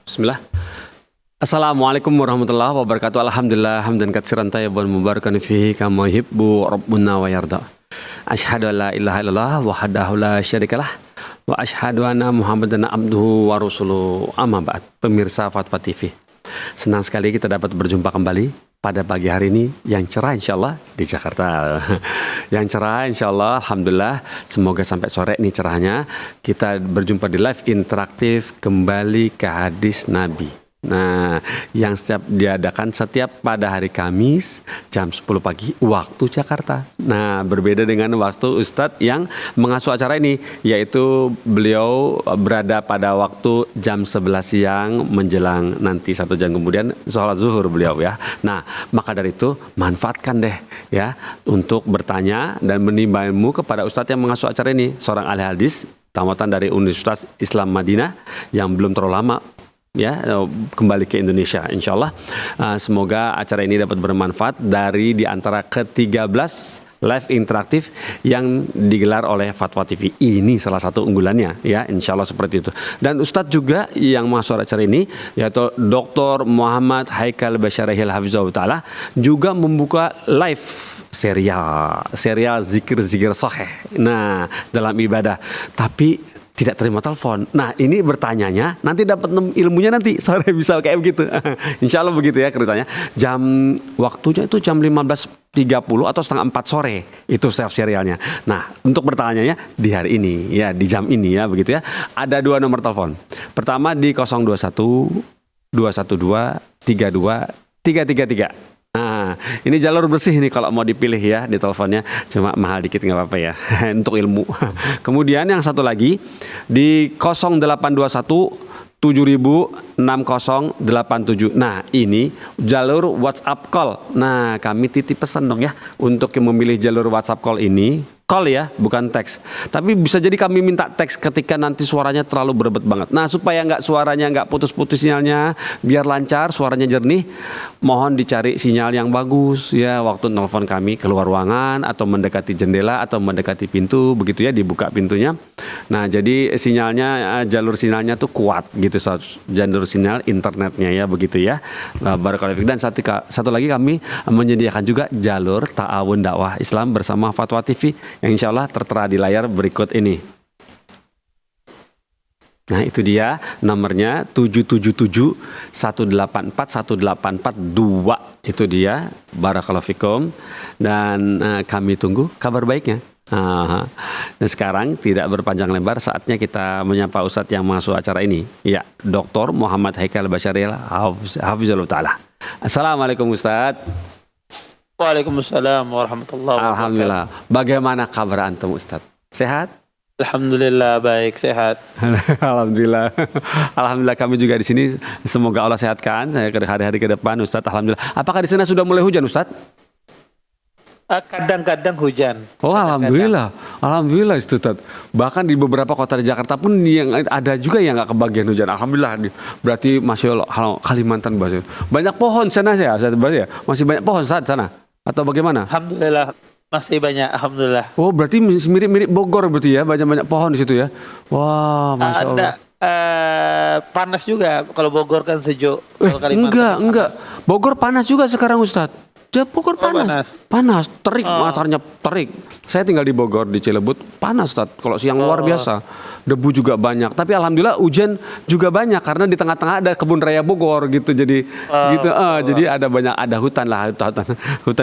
Bismillah. Assalamualaikum warahmatullahi wabarakatuh. Alhamdulillah hamdan katsiran tayyiban mubarakan fihi kama yuhibbu rabbuna wa yarda. Asyhadu an la ilaha illallah wahdahu la syarikalah wa asyhadu anna Muhammadan abduhu wa rasuluh. Amma ba'd. Pemirsa Fatwa TV. Senang sekali kita dapat berjumpa kembali pada pagi hari ini yang cerah insyaallah di Jakarta. Yang cerah insyaallah alhamdulillah, semoga sampai sore ini cerahnya. Kita berjumpa di live interaktif kembali ke hadis Nabi. Nah, yang setiap diadakan setiap pada hari Kamis jam 10 pagi waktu Jakarta. Nah, berbeda dengan waktu Ustadz yang mengasuh acara ini, yaitu beliau berada pada waktu jam 11 siang menjelang nanti 1 jam kemudian sholat zuhur beliau ya. Nah, maka dari itu manfaatkan deh ya untuk bertanya dan menimba ilmu kepada Ustadz yang mengasuh acara ini, seorang ahli hadis tamatan dari Universitas Islam Madinah yang belum terlalu lama ya kembali ke Indonesia insyaallah. Semoga acara ini dapat bermanfaat dari di antara ke-13 live interaktif yang digelar oleh Fatwa TV. Ini salah satu unggulannya ya, insyaallah seperti itu. Dan Ustadz juga yang masuk acara ini yaitu Dr. Muhammad Haikal Basyarahil Hafizahullah Ta'ala juga membuka live serial zikir-zikir sahih. Nah, dalam ibadah. Tapi tidak terima telepon. Nah, ini bertanyanya nanti dapat ilmunya nanti sore bisa kayak begitu. Insya Allah begitu ya ceritanya. Waktunya itu jam 15.30 atau setengah 4 sore itu serialnya. Nah, untuk bertanyanya di hari ini ya, di jam ini ya begitu ya. Ada 2 nomor telepon. Pertama di 021 212 32 333. Nah, ini jalur bersih nih kalau mau dipilih ya di teleponnya, cuma mahal dikit nggak apa-apa ya untuk ilmu. Kemudian yang satu lagi di 0821 706087. Nah, ini jalur WhatsApp call. Nah, kami titip pesan dong ya untuk yang memilih jalur WhatsApp call ini. Call ya, bukan teks. Tapi bisa jadi kami minta teks ketika nanti suaranya terlalu berebet banget. Nah, supaya suaranya nggak putus-putus sinyalnya, biar lancar, suaranya jernih, mohon dicari sinyal yang bagus ya waktu nelfon kami keluar ruangan atau mendekati jendela atau mendekati pintu begitu ya, dibuka pintunya. Nah, jadi sinyalnya, jalur sinyalnya tuh kuat gitu, jalur sinyal internetnya ya begitu ya. Barakallahu fiik. Dan satu lagi kami menyediakan juga jalur ta'awun dakwah Islam bersama Fatwa TV yang insya Allah tertera di layar berikut ini. Nah, itu dia nomornya 777 184 1842. Itu dia. Barakallahu fikum. Dan kami tunggu kabar baiknya. Dan sekarang tidak berpanjang lebar, saatnya kita menyapa Ustadz yang masuk acara ini. Ya, Dr. Muhammad Haikal Basyarahil Hafizahullah Ta'ala. Assalamualaikum Ustadz. Waalaikumsalam warahmatullahi wabarakatuh. Alhamdulillah. Bagaimana kabar antum Ustadz? Sehat? Alhamdulillah baik, sehat. Alhamdulillah. Alhamdulillah kami juga di sini. Semoga Allah sehatkan saya ke hari-hari ke depan Ustadz. Alhamdulillah. Apakah di sana sudah mulai hujan Ustadz? Kadang-kadang hujan. Oh, alhamdulillah. Alhamdulillah Ustadz. Bahkan di beberapa kota di Jakarta pun yang ada juga yang nggak kebagian hujan. Alhamdulillah. Berarti Masya Allah, Kalimantan bahasa. Banyak pohon sana ya, berarti ya? Masih banyak pohon saat sana? Atau bagaimana? Alhamdulillah masih banyak, alhamdulillah. Oh, berarti mirip-mirip Bogor berarti ya, banyak-banyak pohon di situ ya. Wah, Masya Allah. Panas juga, kalau Bogor kan sejuk. Kalau Enggak. Bogor panas juga sekarang Ustadz. Bogor panas, terik, mataharinya terik. Saya tinggal di Bogor, di Cilebut, panas Ustadz. Kalau siang luar biasa, debu juga banyak. Tapi alhamdulillah hujan juga banyak karena di tengah-tengah ada kebun raya Bogor gitu. Jadi jadi ada hutan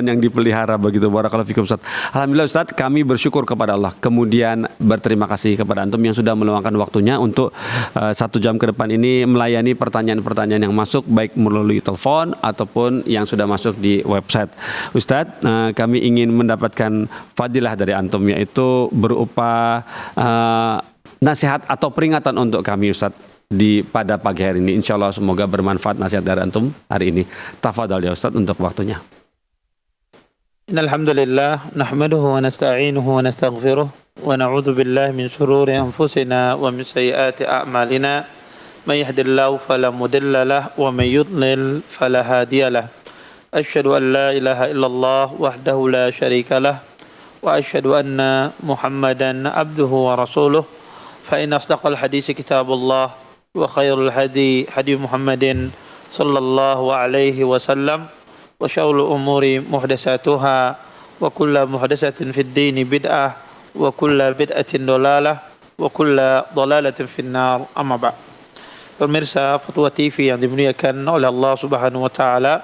yang dipelihara begitu. Barakallahu fikum Ustadz. Alhamdulillah Ustadz, kami bersyukur kepada Allah. Kemudian berterima kasih kepada antum yang sudah meluangkan waktunya untuk 1 jam ke depan ini melayani pertanyaan-pertanyaan yang masuk baik melalui telepon ataupun yang sudah masuk di website. Ustadz, kami ingin mendapatkan fadilah dari antum, yaitu berupa nasihat atau peringatan untuk kami Ustadz pada pagi hari ini. Insya Allah semoga bermanfaat nasihat dari antum hari ini. Tafadhal ya Ustadz untuk waktunya. Innalhamdulillah nahmaduhu wa nasta'inuhu wa nastaghfiruh wa na'udzu billahi min shururi anfusina wa min sayyiati a'malina. May yahdihillahu fala mudilla lahu wa may yudlil fala hadiya lahu. Asyhadu an la ilaha illallah wahdahu la syarika lah wa asyhadu anna Muhammadan abduhu wa rasuluh. Fa inna asdaqal hadisi kitabullah وخير الهدي هدي محمد صلى الله عليه وسلم وشر الأمور محدثاتها وكل محدثة في الدين بدعة وكل بدعة ضلالة وكل ضلالة في النار أما بعد. Pemirsa Fatwa TV yang dimuliakan oleh Allah Subhanahu wa taala,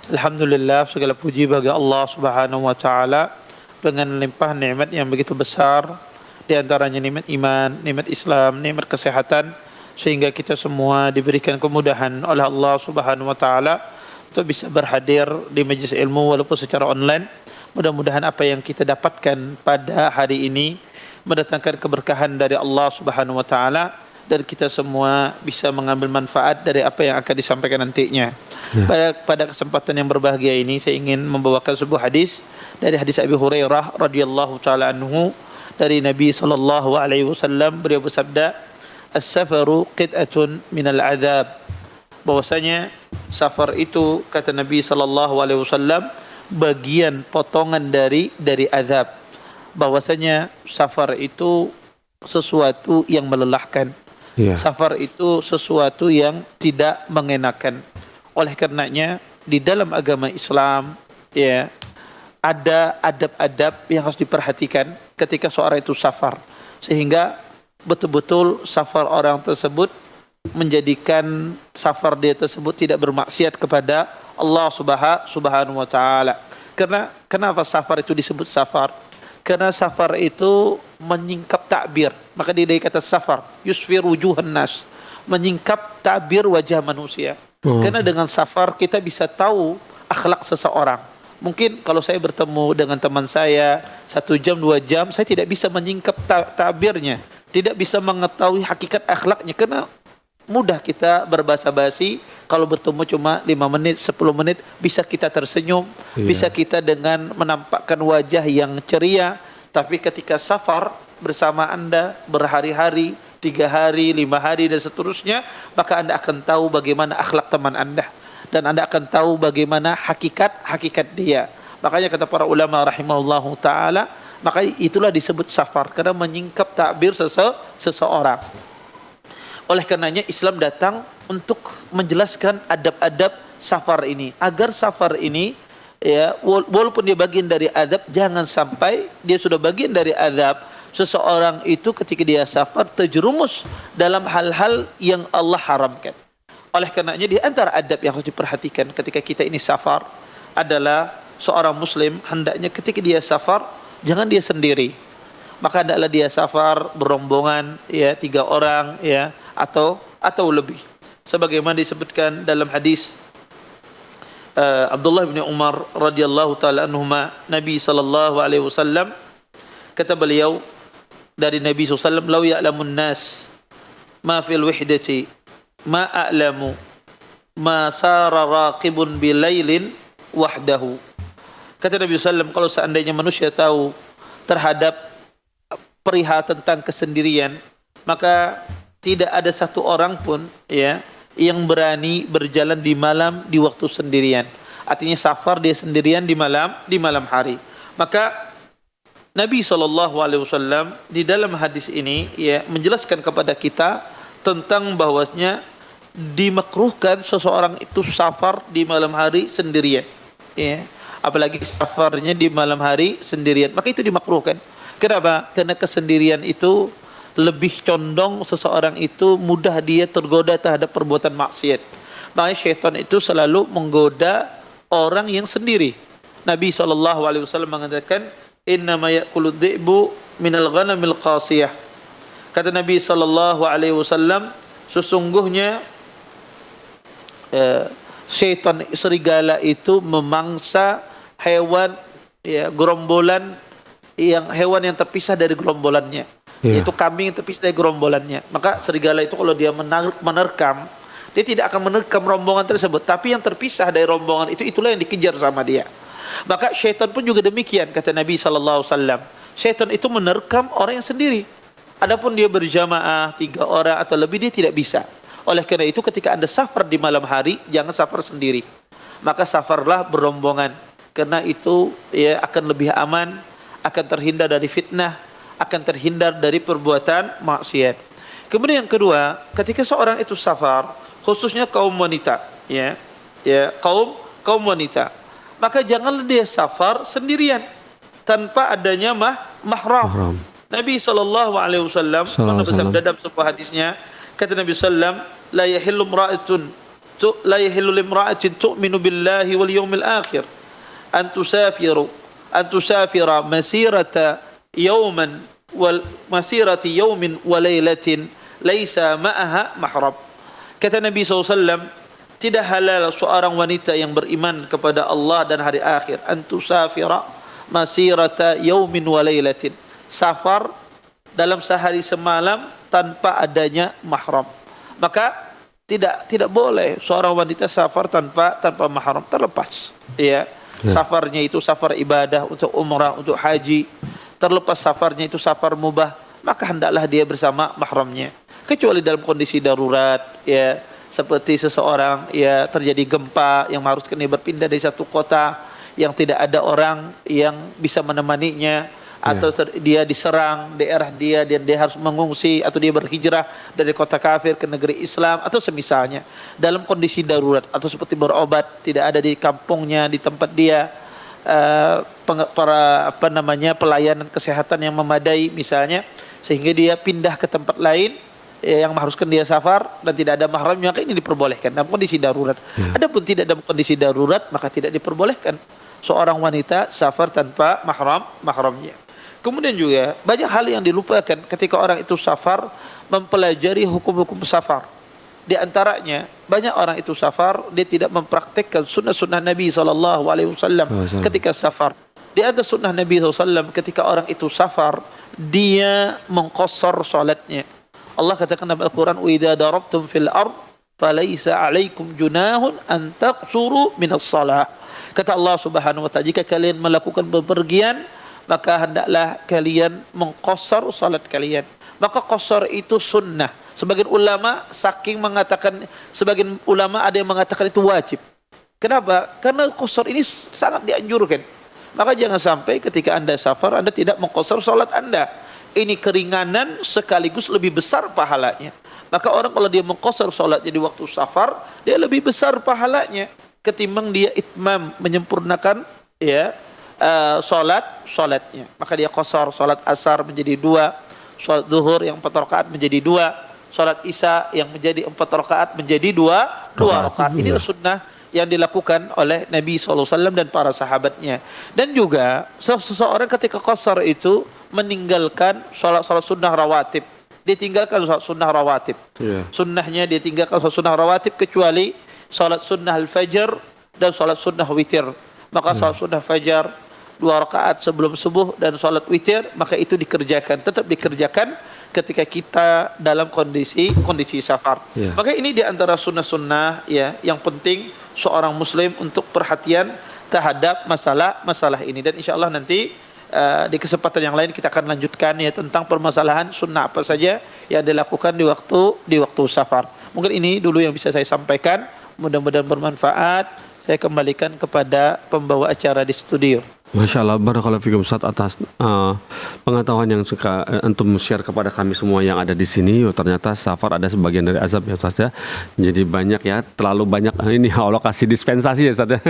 alhamdulillah segala puji bagi Allah Subhanahu wa taala dengan limpah nikmat yang begitu besar, di antaranya nikmat iman, nikmat Islam, nikmat kesehatan, sehingga kita semua diberikan kemudahan oleh Allah Subhanahu wa taala untuk bisa berhadir di majelis ilmu walaupun secara online. Mudah-mudahan apa yang kita dapatkan pada hari ini mendatangkan keberkahan dari Allah Subhanahu wa taala dan kita semua bisa mengambil manfaat dari apa yang akan disampaikan nantinya. Pada kesempatan yang berbahagia ini saya ingin membawakan sebuah hadis dari hadis Abi Hurairah radhiyallahu taala anhu dari Nabi sallallahu alaihi wasallam. Beliau bersabda, "As-safaru qit'atun minal adzab." Bahwasanya safar itu, kata Nabi sallallahu alaihi wasallam, bagian potongan dari azab. Bahwasanya safar itu sesuatu yang melelahkan. Safar itu sesuatu yang tidak mengenakan. Oleh karenanya di dalam agama Islam ya ada adab-adab yang harus diperhatikan ketika seorang itu safar, sehingga betul-betul safar orang tersebut menjadikan safar dia tersebut tidak bermaksiat kepada Allah Subhanahu wa taala. Kenapa safar itu disebut safar? Karena safar itu menyingkap takbir. Maka dia kata safar, yusfir wujuhan nas, menyingkap takbir wajah manusia. Karena dengan safar kita bisa tahu akhlak seseorang. Mungkin kalau saya bertemu dengan teman saya 1 jam 2 jam, saya tidak bisa menyingkap takbirnya, tidak bisa mengetahui hakikat akhlaknya, karena mudah kita berbasa-basi. Kalau bertemu cuma 5 menit, 10 menit, bisa kita tersenyum, bisa kita dengan menampakkan wajah yang ceria. Tapi ketika safar bersama Anda berhari-hari, 3 hari, 5 hari dan seterusnya, maka Anda akan tahu bagaimana akhlak teman Anda, dan Anda akan tahu bagaimana hakikat dia. Makanya kata para ulama rahimahullahu taala, maka itulah disebut safar, karena menyingkap takbir seseorang. Oleh karenanya Islam datang untuk menjelaskan adab-adab safar ini, agar safar ini ya walaupun dia bagian dari adab, jangan sampai dia sudah bagian dari adab seseorang itu ketika dia safar terjerumus dalam hal-hal yang Allah haramkan. Oleh karenanya di antara adab yang harus diperhatikan ketika kita ini safar adalah seorang muslim hendaknya ketika dia safar jangan dia sendiri. Maka hendaklah dia safar berombongan ya 3 orang ya atau lebih. Sebagaimana disebutkan dalam hadis Abdullah bin Umar radhiyallahu taala anhuma, Nabi sallallahu alaihi wasallam kata beliau dari Nabi sallallahu alaihi wasallam, "Lau ya'lamun nas ma fil wihdati ma a'lamu ma sara raqibun bilailin wahdahu." Kata Nabi sallallahu alaihi wasallam, kalau seandainya manusia tahu terhadap perihal tentang kesendirian, maka tidak ada satu orang pun ya yang berani berjalan di malam di waktu sendirian. Artinya safar dia sendirian di malam hari. Maka Nabi SAW di dalam hadis ini ya menjelaskan kepada kita tentang bahwasanya dimakruhkan seseorang itu safar di malam hari sendirian. Ya, apalagi safarnya di malam hari sendirian, maka itu dimakruhkan. Kenapa? Karena kesendirian itu lebih condong seseorang itu mudah dia tergoda terhadap perbuatan maksiat. Makanya syaitan itu selalu menggoda orang yang sendiri. Nabi SAW mengatakan, "Innama ya'kulu dhi'bu minal ghanamil qasiyah." Kata Nabi SAW, sesungguhnya syaitan serigala itu memangsa hewan ya gerombolan hewan yang terpisah dari gerombolannya. Yaitu kambing yang terpisah dari gerombolannya. Maka serigala itu kalau dia menerkam, dia tidak akan menerkam rombongan tersebut, tapi yang terpisah dari rombongan itulah yang dikejar sama dia. Maka syaitan pun juga demikian, kata Nabi SAW. Syaitan itu menerkam orang yang sendiri. Adapun dia berjamaah 3 orang atau lebih, dia tidak bisa. Oleh karena itu ketika Anda safar di malam hari, jangan safar sendiri. Maka safarlah berombongan. Karena itu ya akan lebih aman, akan terhindar dari fitnah, akan terhindar dari perbuatan maksiat. Kemudian yang kedua, ketika seorang itu safar, khususnya kaum wanita, kaum wanita, maka janganlah dia safar sendirian tanpa adanya mahram. Nabi sallallahu alaihi wasallam pernah bersabda dalam sebuah hadisnya, kata Nabi sallam, la yahillu limra'atin tu'minu billahi wal yawmil akhir an tusafira masirata yawmin wa lailatin laisa ma'aha mahram. Kata Nabi SAW, tidak halal seorang wanita yang beriman kepada Allah dan hari akhir an tusafira masirata yawmin wa lailatin, safar dalam sehari semalam tanpa adanya mahram. Maka tidak boleh seorang wanita safar tanpa mahram, terlepas safarnya itu safar ibadah untuk umrah, untuk haji, terlepas safarnya itu safar mubah, maka hendaklah dia bersama mahramnya. Kecuali dalam kondisi darurat, seperti seseorang terjadi gempa yang mengharuskan dia berpindah dari satu kota yang tidak ada orang yang bisa menemaninya, atau dia diserang daerah dia dan dia harus mengungsi, atau dia berhijrah dari kota kafir ke negeri Islam atau semisalnya, dalam kondisi darurat, atau seperti berobat tidak ada di kampungnya, di tempat dia pelayanan kesehatan yang memadai misalnya, sehingga dia pindah ke tempat lain yang mengharuskan dia safar dan tidak ada mahramnya, maka ini diperbolehkan dalam kondisi darurat. Adapun tidak dalam kondisi darurat, maka tidak diperbolehkan seorang wanita safar tanpa mahramnya. Kemudian juga banyak hal yang dilupakan ketika orang itu safar, mempelajari hukum-hukum safar. Di antaranya banyak orang itu safar, dia tidak mempraktikkan sunnah-sunnah Nabi SAW ketika safar. Di antara sunnah Nabi SAW ketika orang itu safar, dia mengqassar salatnya. Allah katakan dalam Al-Quran, wa idza darabtum fil ard falaysa 'alaikum junahun an taqsuru minas shalah. Kata Allah Subhanahu wa taala, jika kalian melakukan bepergian, maka hendaklah kalian mengqassar salat kalian. Maka qasar itu sunnah. Sebagian ulama ada yang mengatakan itu wajib. Kenapa? Karena qasar ini sangat dianjurkan. Maka jangan sampai ketika Anda safar, Anda tidak mengqasar salat Anda. Ini keringanan sekaligus lebih besar pahalanya. Maka orang kalau dia mengqasar salatnya di waktu safar, dia lebih besar pahalanya ketimbang dia itmam, menyempurnakan salatnya. Maka dia qasar salat asar menjadi 2, salat zuhur yang 4 rakaat menjadi 2, salat isya yang menjadi 4 rakaat menjadi 2 rakaat. Ini sunnah yang dilakukan oleh Nabi SAW dan para sahabatnya. Dan juga seseorang ketika qasar itu meninggalkan salat sunnah rawatib. Dia tinggalkan salat sunnah rawatib. Sunnahnya dia tinggalkan salat sunnah rawatib kecuali salat sunnah al-fajr dan salat sunnah witir. Maka salat sunnah fajar 2 rakaat sebelum subuh dan salat witir, maka itu tetap dikerjakan ketika kita dalam kondisi safar. Maka ini di antara sunnah-sunnah yang penting seorang muslim untuk perhatian terhadap masalah ini. Dan insyaallah nanti di kesempatan yang lain kita akan lanjutkan tentang permasalahan sunnah apa saja yang dilakukan di waktu safar. Mungkin ini dulu yang bisa saya sampaikan. Mudah-mudahan bermanfaat. Saya kembalikan kepada pembawa acara di studio. Masya Allah, barakallahu fikum Ustaz atas pengetahuan yang suka antum share kepada kami semua yang ada di sini. Ternyata safar ada sebagian dari azab ya Ustaz ya. Jadi banyak terlalu banyak ini Allah kasih dispensasi ya Ustaz ya.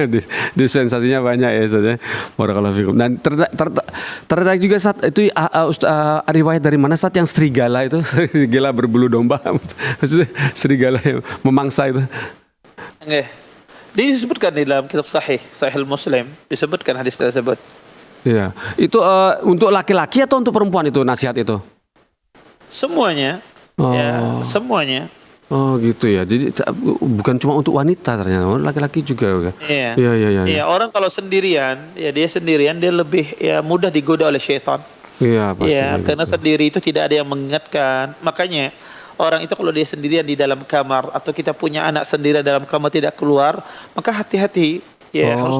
Dispensasinya banyak ya Ustaz ya. Barakallahu fikum. Dan tertarik juga Ustaz itu riwayat dari mana Ustaz yang serigala itu, serigala berbulu domba. Maksudnya serigala yang memangsa itu. Disebutkan di dalam kitab Sahih Muslim, disebutkan hadis tersebut. Iya, itu untuk laki-laki atau untuk perempuan itu nasihat itu? Semuanya. Semuanya. Oh gitu ya. Jadi bukan cuma untuk wanita ternyata, laki-laki juga. Iya. Iya, orang kalau sendirian, dia lebih mudah digoda oleh syaitan. Iya, pasti. Iya, karena sendiri itu tidak ada yang mengingatkan. Makanya orang itu kalau dia sendirian di dalam kamar, atau kita punya anak sendirian dalam kamar tidak keluar, maka hati-hati harus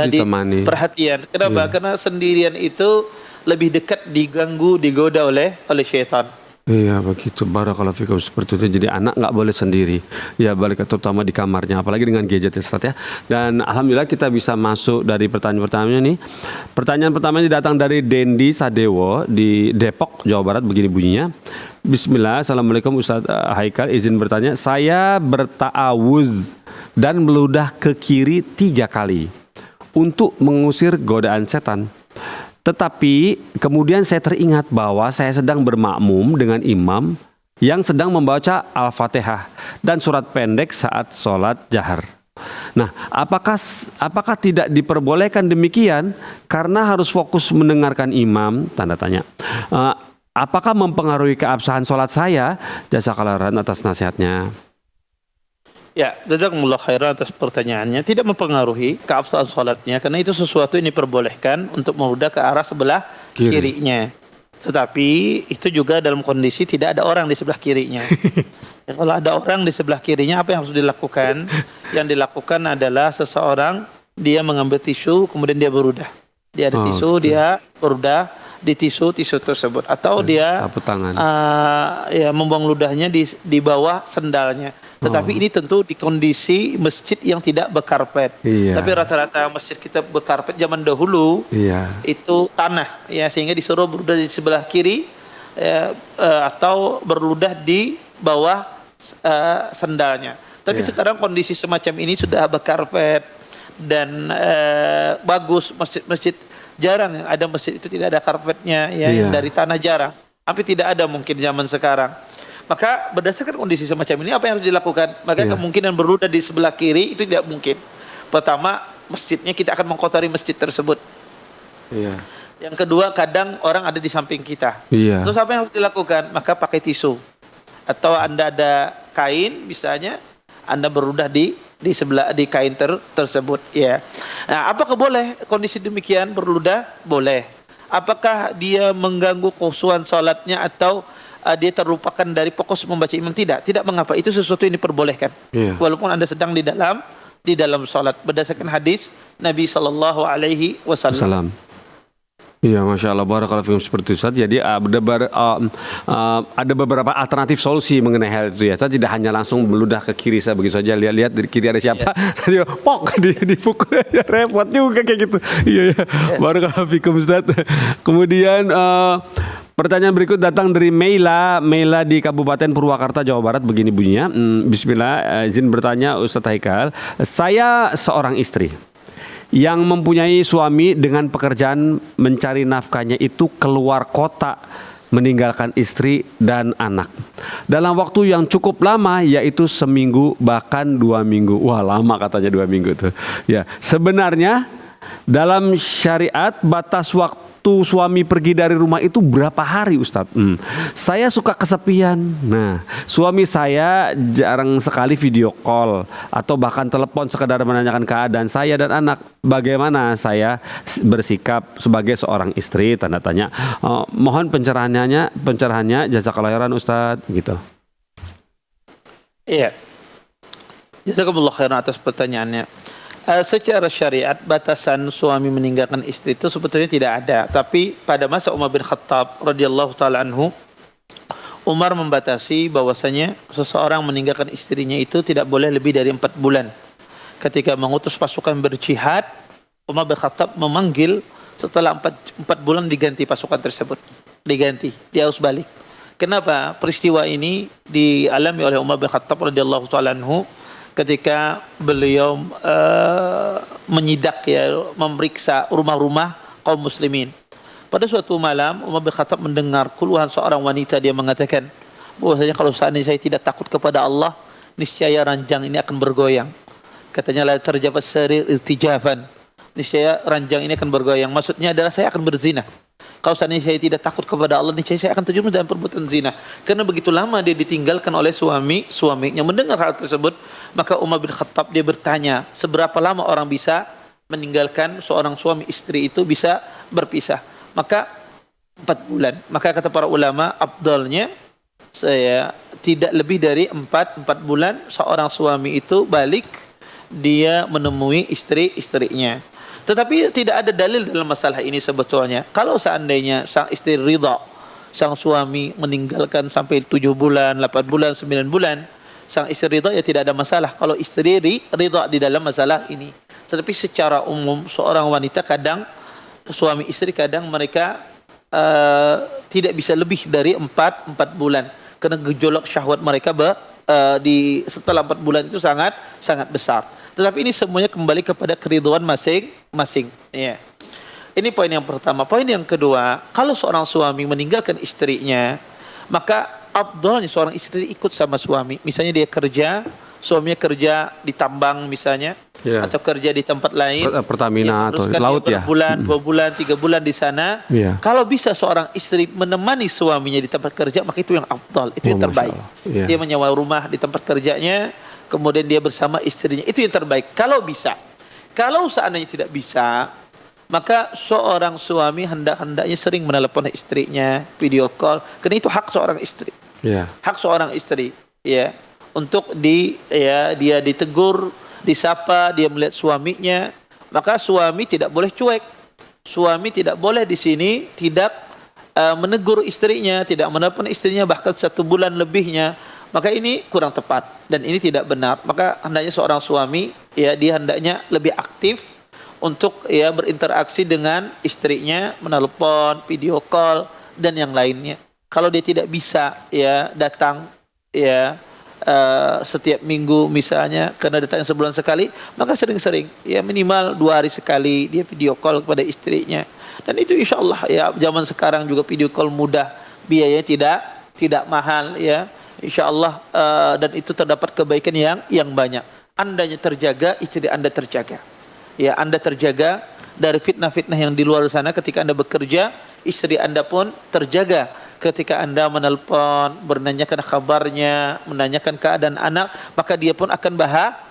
ditemani. Perhatian. Kenapa? Karena sendirian itu lebih dekat diganggu, digoda oleh syaitan. Iya begitu, barakallahu fikum, seperti itu. Jadi anak nggak boleh sendiri, balik terutama di kamarnya, apalagi dengan gadget ya Ustaz ya. Dan alhamdulillah kita bisa masuk dari pertanyaan-pertanyaannya nih. Pertanyaan pertamanya datang dari Dendi Sadewo di Depok, Jawa Barat, begini bunyinya. Bismillah, Assalamualaikum Ustaz Haikal, izin bertanya. Saya berta'awuz dan meludah ke kiri 3 kali untuk mengusir godaan setan. Tetapi kemudian saya teringat bahwa saya sedang bermakmum dengan imam yang sedang membaca Al-Fatihah dan surat pendek saat sholat jahar. Nah, apakah tidak diperbolehkan demikian karena harus fokus mendengarkan imam? Tanda tanya. Apakah mempengaruhi keabsahan sholat saya? Jazakallahu khairan atas nasihatnya. Ya, jazakumullah khairan atas pertanyaannya. Tidak mempengaruhi keabsahan sholatnya karena itu sesuatu yang diperbolehkan untuk meludah ke arah sebelah kirinya. Tetapi itu juga dalam kondisi tidak ada orang di sebelah kirinya. Ya, kalau ada orang di sebelah kirinya, apa yang harus dilakukan? Yang dilakukan adalah seseorang dia mengambil tisu, kemudian dia berudah. Dia ada tisu, dia berudah di tisu tersebut, atau dia sapu tangan. Ya membuang ludahnya di bawah sendalnya. Tetapi ini tentu di kondisi masjid yang tidak berkarpet. Tapi rata-rata masjid kita berkarpet zaman dahulu itu tanah, ya, sehingga disuruh berudah di sebelah kiri, atau berludah di bawah sendalnya. Tapi sekarang kondisi semacam ini sudah berkarpet dan bagus. Masjid jarang yang ada masjid itu tidak ada karpetnya, ya, dari tanah jarang. Hampir tidak ada mungkin zaman sekarang. Maka berdasarkan kondisi semacam ini, apa yang harus dilakukan? Maka kemungkinan berludah di sebelah kiri itu tidak mungkin. Pertama, masjidnya kita akan mengkotori masjid tersebut. Yang kedua, kadang orang ada di samping kita. Terus apa yang harus dilakukan? Maka pakai tisu. Atau Anda ada kain misalnya, Anda berludah di sebelah di kain tersebut, ya. Nah, apakah boleh kondisi demikian berludah? Boleh. Apakah dia mengganggu khusyuan salatnya atau dia terlupakan dari fokus membaca imam? Tidak mengapa. Itu sesuatu yang diperbolehkan. Walaupun Anda sedang di dalam salat, berdasarkan hadis Nabi sallallahu alaihi wasallam. Iya, Masya Allah, barakallahu fikum, seperti itu. Jadi ada beberapa alternatif solusi mengenai hal itu, ya. Kita tidak hanya langsung meludah ke kiri saya begitu saja, lihat di kiri ada siapa, dia pok dipukul, repot juga kayak gitu. Barakallahu fikum, Ustaz. Kemudian pertanyaan berikut datang dari Meila di Kabupaten Purwakarta, Jawa Barat. Begini bunyinya. Bismillah, izin bertanya Ustaz Haikal. Saya seorang istri yang mempunyai suami dengan pekerjaan mencari nafkahnya itu keluar kota meninggalkan istri dan anak dalam waktu yang cukup lama, yaitu seminggu bahkan 2 minggu. Wah, lama katanya 2 minggu tuh. Ya, sebenarnya dalam syariat batas waktu suami pergi dari rumah itu berapa hari, Ustadz? Saya suka kesepian. Nah, suami saya jarang sekali video call atau bahkan telepon sekedar menanyakan keadaan saya dan anak. Bagaimana saya bersikap sebagai seorang istri? Tanda tanya. Mohon pencerahannya, jazakallahu khairan, Ustadz, gitu. Iya. Jazakumullah khairan atas pertanyaannya. Secara syariat batasan suami meninggalkan istri itu sebetulnya tidak ada. Tapi pada masa Umar bin Khattab radhiyallahu taala anhu, Umar membatasi bahwasanya seseorang meninggalkan istrinya itu tidak boleh lebih dari 4 bulan. Ketika mengutus pasukan berjihad, Umar bin Khattab memanggil, setelah 4 bulan diganti pasukan tersebut. Diganti, dia harus balik. Kenapa? Peristiwa ini dialami oleh Umar bin Khattab radhiyallahu taala anhu ketika beliau menyidak, ya, memeriksa rumah-rumah kaum muslimin. Pada suatu malam Umar bin Khattab mendengar keluhan seorang wanita. Dia mengatakan bahwasanya kalau seandainya saya tidak takut kepada Allah, niscaya ranjang ini akan bergoyang. Katanya la tarjabat sarir iltijafan, niscaya ranjang ini akan bergoyang. Maksudnya adalah saya akan berzina. Kalau seandainya saya tidak takut kepada Allah, niscaya saya akan terjerumus dalam perbuatan zina. Karena begitu lama dia ditinggalkan oleh suaminya. Mendengar hal tersebut, maka Umar bin Khattab dia bertanya, seberapa lama orang bisa meninggalkan seorang suami istri itu bisa berpisah? Maka 4 bulan. Maka kata para ulama, afdalnya saya tidak lebih dari 4 bulan seorang suami itu balik, dia menemui istrinya. Tetapi tidak ada dalil dalam masalah ini sebetulnya. Kalau seandainya sang istri ridha, sang suami meninggalkan sampai 7 bulan, 8 bulan, 9 bulan, sang istri ridha, ya tidak ada masalah kalau istri ridha di dalam masalah ini. Tetapi secara umum seorang wanita kadang, suami istri kadang mereka tidak bisa lebih dari 4 bulan karena gejolak syahwat mereka setelah 4 bulan itu sangat besar. Tetapi ini semuanya kembali kepada keriduan masing-masing. Ya. Ini poin yang pertama. Poin yang kedua, kalau seorang suami meninggalkan istrinya, maka afdalnya seorang istri ikut sama suami. Misalnya dia kerja, suaminya kerja di tambang misalnya, atau kerja di tempat lain, Pertamina atau laut ya. Berbulan, 2 bulan, 3 bulan di sana. Kalau bisa seorang istri menemani suaminya di tempat kerja, maka itu yang afdal, itu yang terbaik. Dia menyewa rumah di tempat kerjanya, kemudian dia bersama istrinya, itu yang terbaik. Kalau bisa. Kalau seandainya tidak bisa, maka seorang suami hendaknya sering menelepon istrinya, video call, karena itu hak seorang istri. Hak seorang istri, ya, untuk dia ditegur, disapa, dia melihat suaminya, maka suami tidak boleh cuek. Suami tidak boleh di sini tidak menegur istrinya, tidak menelepon istrinya bahkan 1 bulan lebihnya. Maka ini kurang tepat dan ini tidak benar. Maka hendaknya seorang suami, ya, dia hendaknya lebih aktif untuk berinteraksi dengan istrinya, menelepon, video call dan yang lainnya. Kalau dia tidak bisa datang setiap minggu misalnya, karena datang sebulan sekali, maka sering-sering, minimal 2 hari sekali dia video call kepada istrinya. Dan itu insya Allah zaman sekarang juga video call mudah, biayanya tidak mahal, insya Allah, dan itu terdapat kebaikan yang banyak. Andanya terjaga, istri Anda terjaga. Anda terjaga dari fitnah-fitnah yang di luar sana ketika Anda bekerja, istri Anda pun terjaga ketika Anda menelpon, menanyakan kabarnya, menanyakan keadaan anak, maka dia pun akan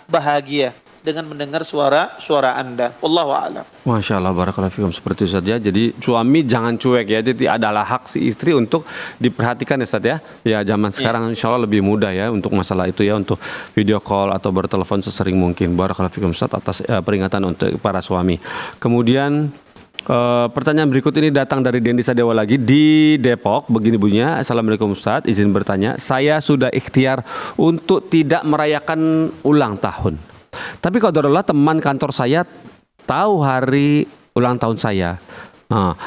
bahagia dengan mendengar suara Anda. Wallahu a'lam. Masya Allah, barakallahu fikum, seperti itu saja. Jadi suami jangan cuek ya. Jadi adalah hak si istri untuk diperhatikan ya Ustaz ya. Ya zaman sekarang insya Allah lebih mudah ya untuk masalah itu ya, untuk video call atau bertelepon sesering mungkin. Barakallahu fikum Ustaz atas peringatan untuk para suami. Kemudian pertanyaan berikut ini datang dari Dendi Sadewa lagi di Depok. Begini bunyinya, Assalamualaikum Ustaz, izin bertanya, saya sudah ikhtiar untuk tidak merayakan ulang tahun. Tapi qadarullah teman kantor saya tahu hari ulang tahun saya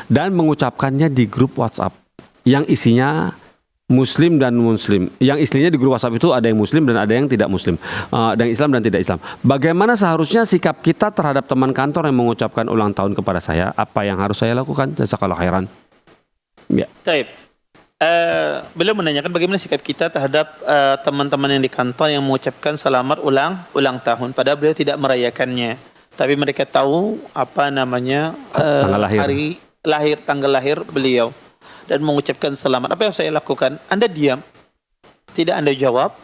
dan mengucapkannya di grup WhatsApp yang isinya Muslim dan Muslim. Yang istilahnya di grup WhatsApp itu ada yang Muslim dan ada yang tidak Muslim, dan Islam dan tidak Islam. Bagaimana seharusnya sikap kita terhadap teman kantor yang mengucapkan ulang tahun kepada saya? Apa yang harus saya lakukan? Jazakallahu khairan. Ya. Baik. Beliau menanyakan bagaimana sikap kita terhadap teman-teman yang di kantor yang mengucapkan selamat ulang tahun, padahal beliau tidak merayakannya. Tapi mereka tahu apa namanya hari lahir, tanggal lahir beliau, dan mengucapkan selamat. Apa yang saya lakukan? Anda diam, tidak Anda jawab,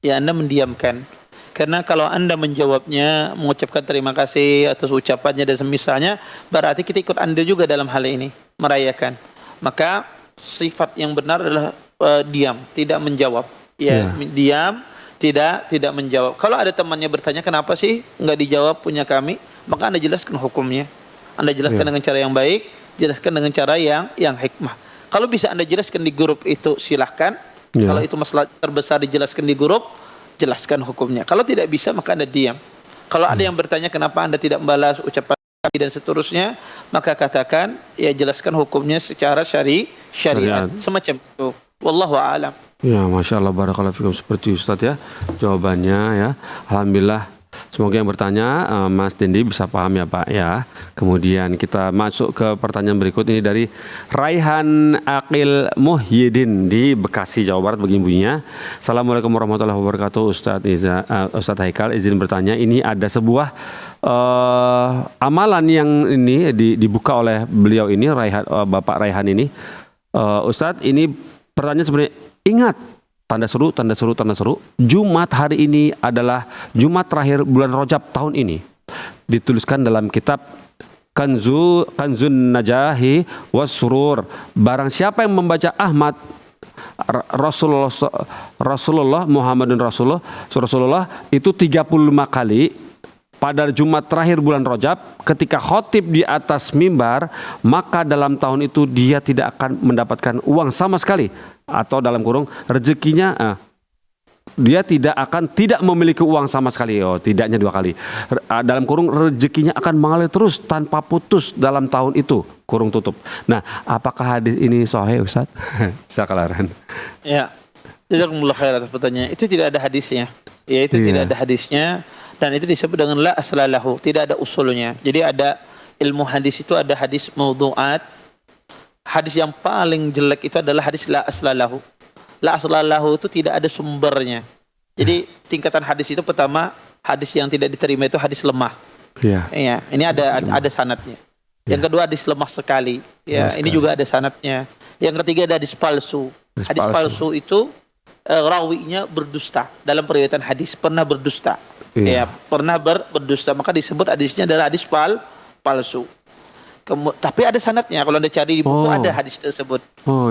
Anda mendiamkan. Karena kalau Anda menjawabnya, mengucapkan terima kasih atas ucapannya dan semisalnya, berarti kita ikut Anda juga dalam hal ini, merayakan. Maka sifat yang benar adalah diam, tidak menjawab. Diam, tidak menjawab. Kalau ada temannya bertanya kenapa sih nggak dijawab punya kami, maka Anda jelaskan hukumnya. Anda jelaskan dengan cara yang baik, jelaskan dengan cara yang hikmah. Kalau bisa Anda jelaskan di grup itu silahkan. Kalau itu masalah terbesar dijelaskan di grup, jelaskan hukumnya. Kalau tidak bisa maka Anda diam. Kalau ada yang bertanya kenapa Anda tidak membalas ucapan dan seterusnya, maka katakan jelaskan hukumnya secara syariat semacam itu. Wallahu a'lam. Ya, Masya Allah, barakallahu fikum, seperti Ustaz ya jawabannya ya. Alhamdulillah, semoga yang bertanya Mas Dendi bisa paham ya Pak ya. Kemudian kita masuk ke pertanyaan berikut ini dari Raihan Aqil Muhyiddin di Bekasi, Jawa Barat. Begini bunyinya, Assalamualaikum warahmatullahi wabarakatuh. Ustaz Haikal, izin bertanya, ini ada sebuah amalan yang ini dibuka oleh beliau ini, Bapak Raihan ini. Ustadz, ini pertanyaan sebenarnya, ingat, tanda seru, Jumat hari ini adalah Jumat terakhir bulan Rajab tahun ini. Dituliskan dalam kitab Kanzun Najahi Wasrur. Barang siapa yang membaca Ahmad Rasulullah Muhammadun Rasulullah itu 35 kali pada Jumat terakhir bulan Rajab ketika khotib di atas mimbar, maka dalam tahun itu dia tidak akan mendapatkan uang sama sekali, atau dalam kurung rezekinya dia tidak memiliki uang sama sekali. Oh, tidaknya 2 kali. Dalam kurung rezekinya akan mengalir terus tanpa putus dalam tahun itu. Kurung tutup. Nah, apakah hadis ini sahih, Ustaz? Sakalaran. Ya. Jazakumullah khair atas pertanyaan. Itu tidak ada hadisnya. Ya, itu tidak ada hadisnya dan itu disebut dengan la aslalahu, tidak ada usulnya. Jadi ada ilmu hadis itu ada hadis maudhu'at. Hadis yang paling jelek itu adalah hadis la aslalahu. La aslalahu itu tidak ada sumbernya. Jadi tingkatan hadis itu pertama, hadis yang tidak diterima itu hadis lemah. Iya. Ya, ini ada sanadnya. Yang kedua hadis lemah sekali. Ya, ini juga ada sanadnya. Yang ketiga ada hadis palsu. Hadis palsu itu rawinya berdusta. Dalam periwayatan hadis pernah berdusta. Ya, pernah berdusta, maka disebut hadisnya adalah hadis palsu. Tapi ada sanadnya, kalau Anda cari di buku ada hadis tersebut.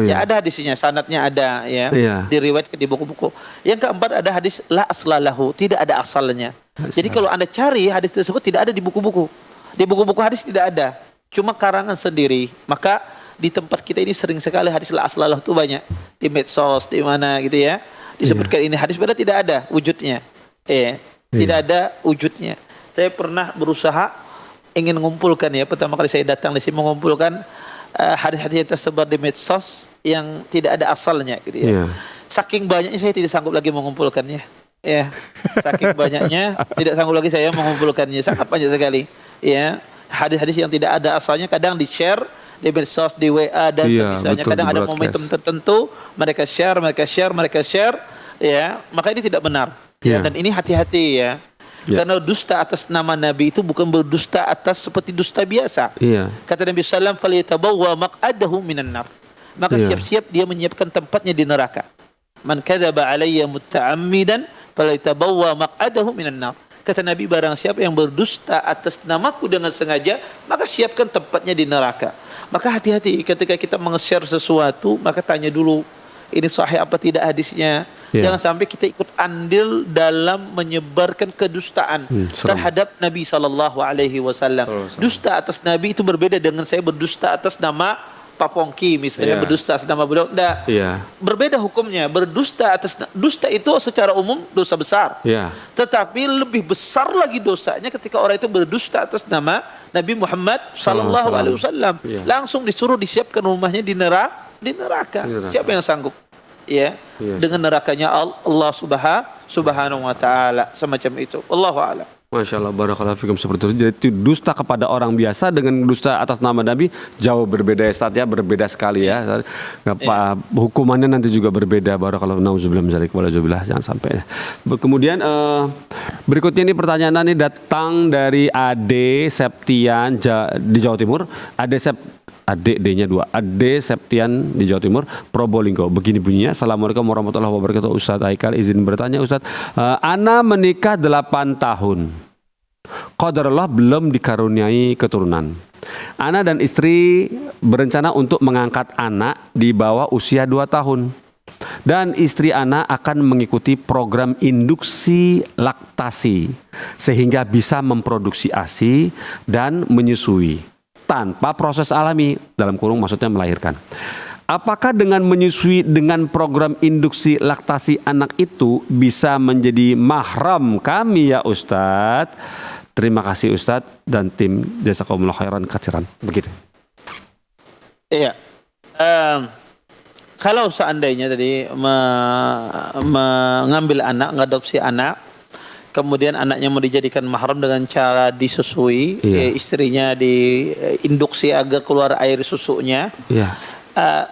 Ya, ada hadisnya, sanadnya ada ya. Diriwayatkan di buku-buku. Yang keempat ada hadis la aslalahu, tidak ada asalnya. Jadi kalau Anda cari hadis tersebut tidak ada di buku-buku. Di buku-buku hadis tidak ada, cuma karangan sendiri. Maka di tempat kita ini sering sekali hadis la aslalahu itu banyak di medsos, di mana gitu ya. Disebutkan ini hadis padahal tidak ada wujudnya. Tidak ada wujudnya. Saya pernah berusaha ingin mengumpulkan ya, pertama kali saya datang di sini mengumpulkan hadis-hadis yang tersebar di medsos yang tidak ada asalnya gitu ya. Saking banyaknya saya tidak sanggup lagi mengumpulkannya. Ya. Saking banyaknya tidak sanggup lagi saya mengumpulkannya. Sangat banyak sekali. Ya. Hadis-hadis yang tidak ada asalnya kadang di-share di medsos, di WA dan semisalnya. Kadang ada momentum tertentu mereka share ya, maka ini tidak benar. Ya, dan ini hati-hati ya. Karena dusta atas nama Nabi itu bukan berdusta atas seperti dusta biasa. Kata Nabi SAW, "Falyatabawwa maq'adahu minan nar." Maka siap-siap dia menyiapkan tempatnya di neraka. "Man kadzaba 'alayya muta'ammidan falyatabawwa maq'adahu minan nar." Kata Nabi, barang siapa yang berdusta atas namaku dengan sengaja, maka siapkan tempatnya di neraka. Maka hati-hati ketika kita meng-share sesuatu, maka tanya dulu ini sahih apa tidak hadisnya. Jangan sampai kita ikut andil dalam menyebarkan kedustaan terhadap Nabi SAW. Dusta atas Nabi itu berbeda dengan saya berdusta atas nama Pak Pongki misalnya, berdusta atas nama beliau. Berbeda hukumnya. Berdusta atas dusta itu secara umum dosa besar. Tetapi lebih besar lagi dosanya ketika orang itu berdusta atas nama Nabi Muhammad SAW. Langsung disuruh disiapkan rumahnya di neraka. Siapa yang sanggup? Ya, dengan nerakanya Allah Subhanahu wa taala, semacam itu. Wallahu a'lam. Masya Allah, barakallahu fikum, seperti itu. Jadi dusta kepada orang biasa dengan dusta atas nama Nabi jauh berbeda ya, Ustaz ya, berbeda sekali ya. Hukumannya nanti juga berbeda. Barakallahu, nauzubillah min dzalik walauzubillah, jangan sampai. Kemudian berikutnya ini pertanyaan ini datang dari Ade Septian di Jawa Timur. Adik D-nya 2, Ade Septian di Jawa Timur, Probolinggo. Begini bunyinya, Assalamualaikum warahmatullahi wabarakatuh. Ustaz Haikal, izin bertanya Ustaz, ana menikah 8 tahun, qadarullah belum dikaruniai keturunan. Ana dan istri berencana untuk mengangkat anak di bawah usia 2 tahun. Dan istri ana akan mengikuti program induksi laktasi sehingga bisa memproduksi ASI dan menyusui tanpa proses alami, dalam kurung maksudnya melahirkan. Apakah dengan menyusui dengan program induksi laktasi anak itu bisa menjadi mahram kami ya Ustadz? Terima kasih Ustadz dan tim Jazakumullah khairan katsiran. Begitu. Iya. Kalau seandainya tadi mengambil anak, mengadopsi anak, kemudian anaknya mau dijadikan mahram dengan cara disusui, istrinya diinduksi agar keluar air susunya.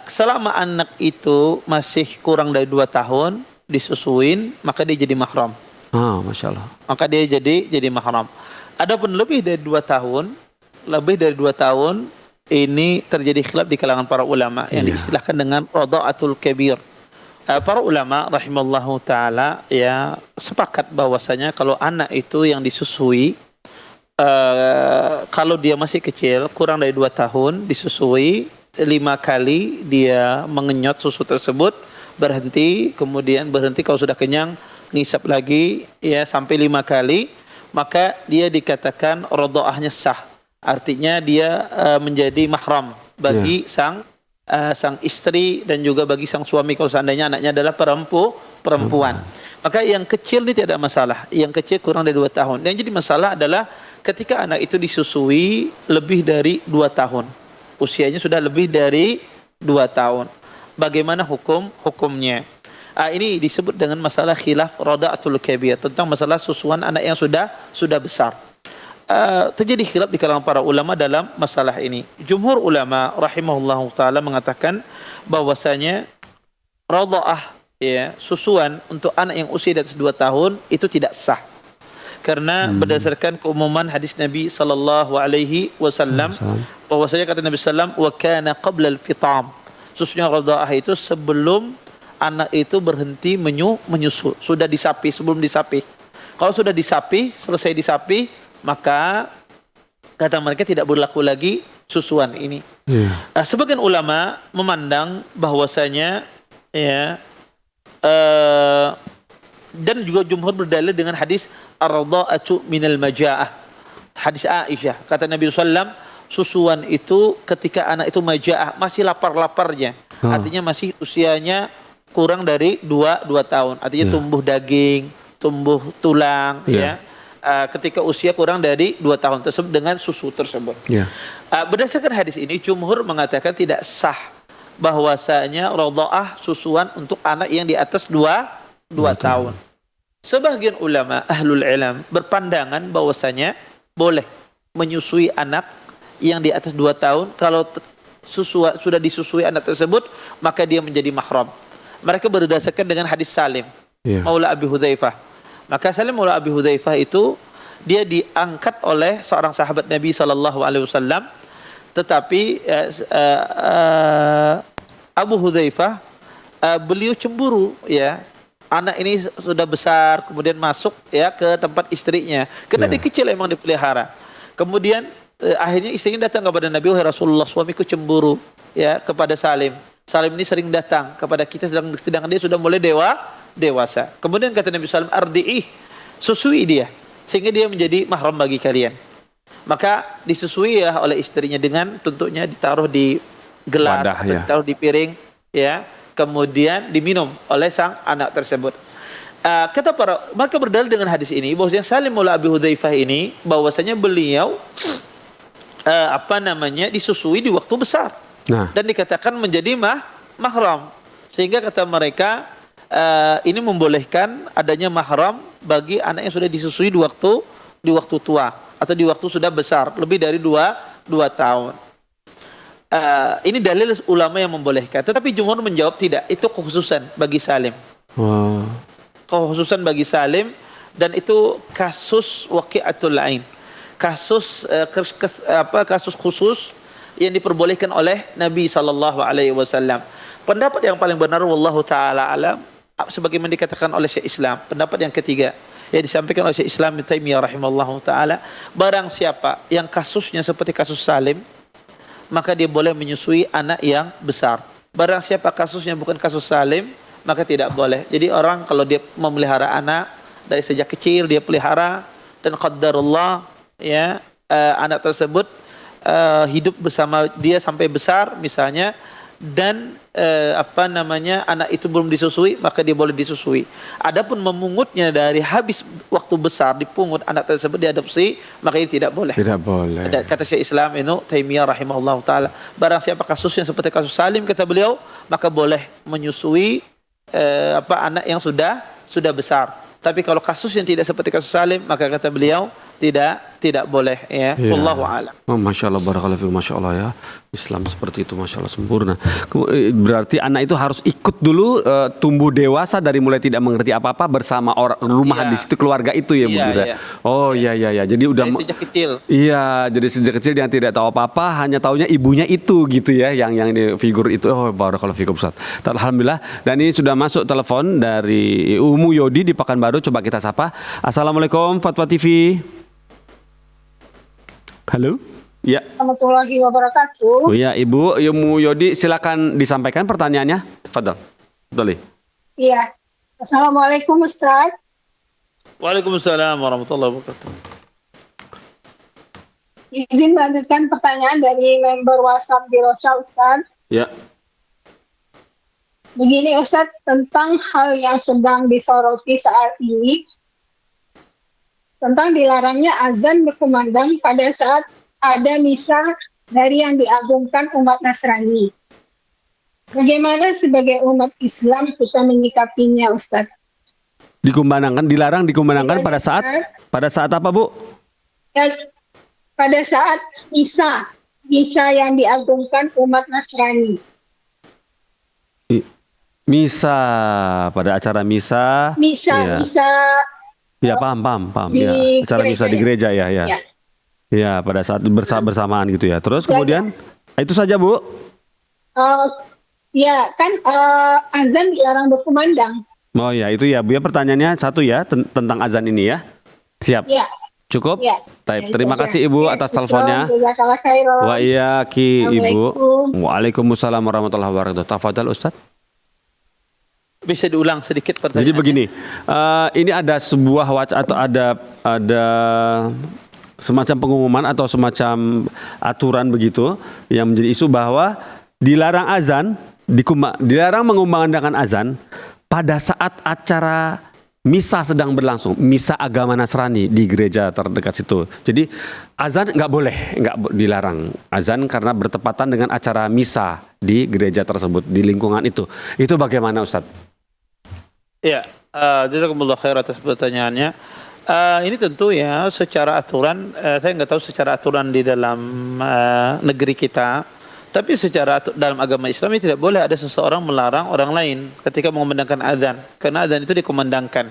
Selama anak itu masih kurang dari 2 tahun disusuin, maka dia jadi mahram. Masya Allah. Maka dia jadi mahram. Adapun lebih dari 2 tahun, ini terjadi khilaf di kalangan para ulama yang diistilahkan dengan radha'atul kabir. Para ulama rahimallahu taala ya sepakat bahwasanya kalau anak itu yang disusui, kalau dia masih kecil kurang dari 2 tahun disusui 5 kali, dia mengenyot susu tersebut, berhenti, kemudian berhenti, kalau sudah kenyang ngisap lagi ya sampai 5 kali, maka dia dikatakan radha'ahnya sah. Artinya dia menjadi mahram bagi sang istri dan juga bagi sang suami kalau seandainya anaknya adalah perempuan. Maka yang kecil ini tidak masalah. Yang kecil kurang dari 2 tahun. Yang jadi masalah adalah ketika anak itu disusui lebih dari 2 tahun. Usianya sudah lebih dari 2 tahun. Bagaimana hukumnya? Ini disebut dengan masalah khilaf rada'atul kabir, tentang masalah susuan anak yang sudah besar. Terjadi khilaf di kalangan para ulama dalam masalah ini. Jumhur ulama rahimahullahu taala mengatakan bahwasanya radha'ah, ya, susuan untuk anak yang usia di atas 2 tahun itu tidak sah. Karena berdasarkan keumuman hadis Nabi sallallahu alaihi wasallam, bahwasanya kata Nabi sallam, wa kana qabla al-fitam. Susunya radha'ah itu sebelum anak itu berhenti menyusu, sudah disapi, sebelum disapi. Kalau sudah disapi, selesai disapi, maka kata mereka tidak berlaku lagi susuan ini. Sebagian ulama memandang bahwasanya, ya, dan juga jumhur berdalil dengan hadis ar-radha'atu minal maja'ah. Hadis Aisyah, kata Nabi sallam, susuan itu ketika anak itu maja'ah, masih lapar-laparnya. Artinya masih usianya kurang dari 2 tahun. Artinya tumbuh daging, tumbuh tulang, ya. Ketika usia kurang dari 2 tahun tersebut dengan susu tersebut. Berdasarkan hadis ini, jumhur mengatakan tidak sah bahwasanya radha'ah susuan untuk anak yang di atas 2 tahun. Sebagian ulama ahlul ilm berpandangan bahwasanya boleh menyusui anak yang di atas 2 tahun. Kalau sudah disusui anak tersebut, maka dia menjadi mahram. Mereka berdasarkan dengan hadis Salim, Maula Abi Hudzaifah. Maka Salim Maula Abi Hudzaifah itu dia diangkat oleh seorang sahabat Nabi sallallahu alaihi wasallam, tetapi Abu Hudzaifah beliau cemburu, ya. Anak ini sudah besar, kemudian masuk, ya, ke tempat istrinya. Karena dia kecil emang dipelihara. Kemudian akhirnya istrinya datang kepada Nabi, wahai Rasulullah, suamiku cemburu, ya, kepada Salim. Salim ini sering datang kepada kita sedangkan dia sudah mulai dewasa. Kemudian kata Nabi Salim, ardi'ih, susui dia sehingga dia menjadi mahram bagi kalian. Maka disusui, ya, oleh istrinya dengan tentunya ditaruh di gelas, wadah, atau ditaruh di piring, ya, kemudian diminum oleh sang anak tersebut. Maka berdalil dengan hadis ini bahwasanya Salim Maula Abi Hudzaifah ini bahwasanya beliau disusui di waktu besar. Dan dikatakan menjadi mahram, sehingga kata mereka ini membolehkan adanya mahram bagi anak yang sudah disusui di waktu tua atau di waktu sudah besar lebih dari 2 tahun. Ini dalil ulama yang membolehkan, tetapi jumhur menjawab tidak, itu kekhususan bagi Salim. Kekhususan bagi Salim, dan itu kasus waqi'atul ain, kasus khusus yang diperbolehkan oleh Nabi sallallahu alaihi wasallam. Pendapat yang paling benar wallahu taala alam, sebagaimana dikatakan oleh Syekh Islam, pendapat yang ketiga yang disampaikan oleh Syekh Islam Ibnu Taimiyah rahimahullahu taala, barang siapa yang kasusnya seperti kasus Salim, maka dia boleh menyusui anak yang besar. Barang siapa kasusnya bukan kasus Salim, maka tidak boleh. Jadi orang kalau dia memelihara anak dari sejak kecil dia pelihara, dan qaddarullah, ya, anak tersebut hidup bersama dia sampai besar misalnya, dan anak itu belum disusui, maka dia boleh disusui. Adapun memungutnya dari habis waktu besar, dipungut anak tersebut, diadopsi, maka ini tidak boleh. Tidak boleh. Kata Syekh Islam Ibnu Taimiyah rahimahullah taala, barang siapa kasusnya seperti kasus Salim, kata beliau, maka boleh menyusui anak yang sudah besar. Tapi kalau kasus yang tidak seperti kasus Salim, maka kata beliau tidak boleh, ya. Wallahu a'lam. Masya Allah, barakallahu fiikum, masya Allah, ya. Islam seperti itu, masya Allah, sempurna. Berarti anak itu harus ikut dulu tumbuh dewasa dari mulai tidak mengerti apa-apa bersama orang rumah di situ, keluarga itu, ya, Bu. Oh iya. Jadi udah dari sejak kecil. Iya, jadi sejak kecil yang tidak tahu apa-apa, hanya taunya ibunya itu gitu, ya, yang di figur itu. Oh, barakallahu fiikum, Ustaz. Alhamdulillah. Dan ini sudah masuk telepon dari Umu Yodi di Pekanbaru, coba kita sapa. Assalamualaikum Fatwa TV. Halo. Ya. Warahmatullahi wabarakatuh. Oh ya, Ibu Umu Yodi, silakan disampaikan pertanyaannya. Tafadhol. Boleh. Iya. Assalamualaikum Ustaz. Waalaikumsalam warahmatullahi wabarakatuh. Izin melanjutkan pertanyaan dari member WhatsApp di Rosyal, Ustaz. Ya. Begini Ustadz, tentang hal yang sedang disoroti saat ini, tentang dilarangnya azan berkumandang pada saat ada misa dari yang diagungkan umat Nasrani. Bagaimana sebagai umat Islam kita menyikapinya, Ustadz? Dilarang dikumandangkan Iya, pada saat apa, Bu? Ya, pada saat misa yang diagungkan umat Nasrani. Misa, pada acara misa. Misa Ya, paham. di Ya, acara misa di gereja ya. Ya. Ya, pada saat bersamaan gitu ya. Terus kemudian itu saja, Bu. Ya kan, azan dilarang berkumandang. Oh ya, itu ya, Bu. Ya, pertanyaannya satu ya tentang azan ini ya. Siap. Ya. Cukup? Ya. Taib. Terima kasih Ibu atas teleponnya. Jazakallah khairan. Wa iyaki Ibu. Assalamualaikum. Waalaikumsalam warahmatullahi wabarakatuh. Tafadhal Ustaz. Bisa diulang sedikit pertanyaan. Jadi begini, ini ada sebuah atau ada semacam pengumuman atau semacam aturan begitu yang menjadi isu bahwa dilarang dilarang mengumandangkan azan pada saat acara misa sedang berlangsung, misa agama Nasrani di gereja terdekat situ. Jadi azan nggak dilarang azan karena bertepatan dengan acara misa di gereja tersebut, di lingkungan itu. Itu bagaimana Ustadz? Ya, jazakumullah khair atas pertanyaannya. Ini tentu ya secara aturan, saya nggak tahu secara aturan di dalam negeri kita, tapi secara dalam agama Islam ini tidak boleh ada seseorang melarang orang lain ketika mengumandangkan azan, karena azan itu dikumandangkan.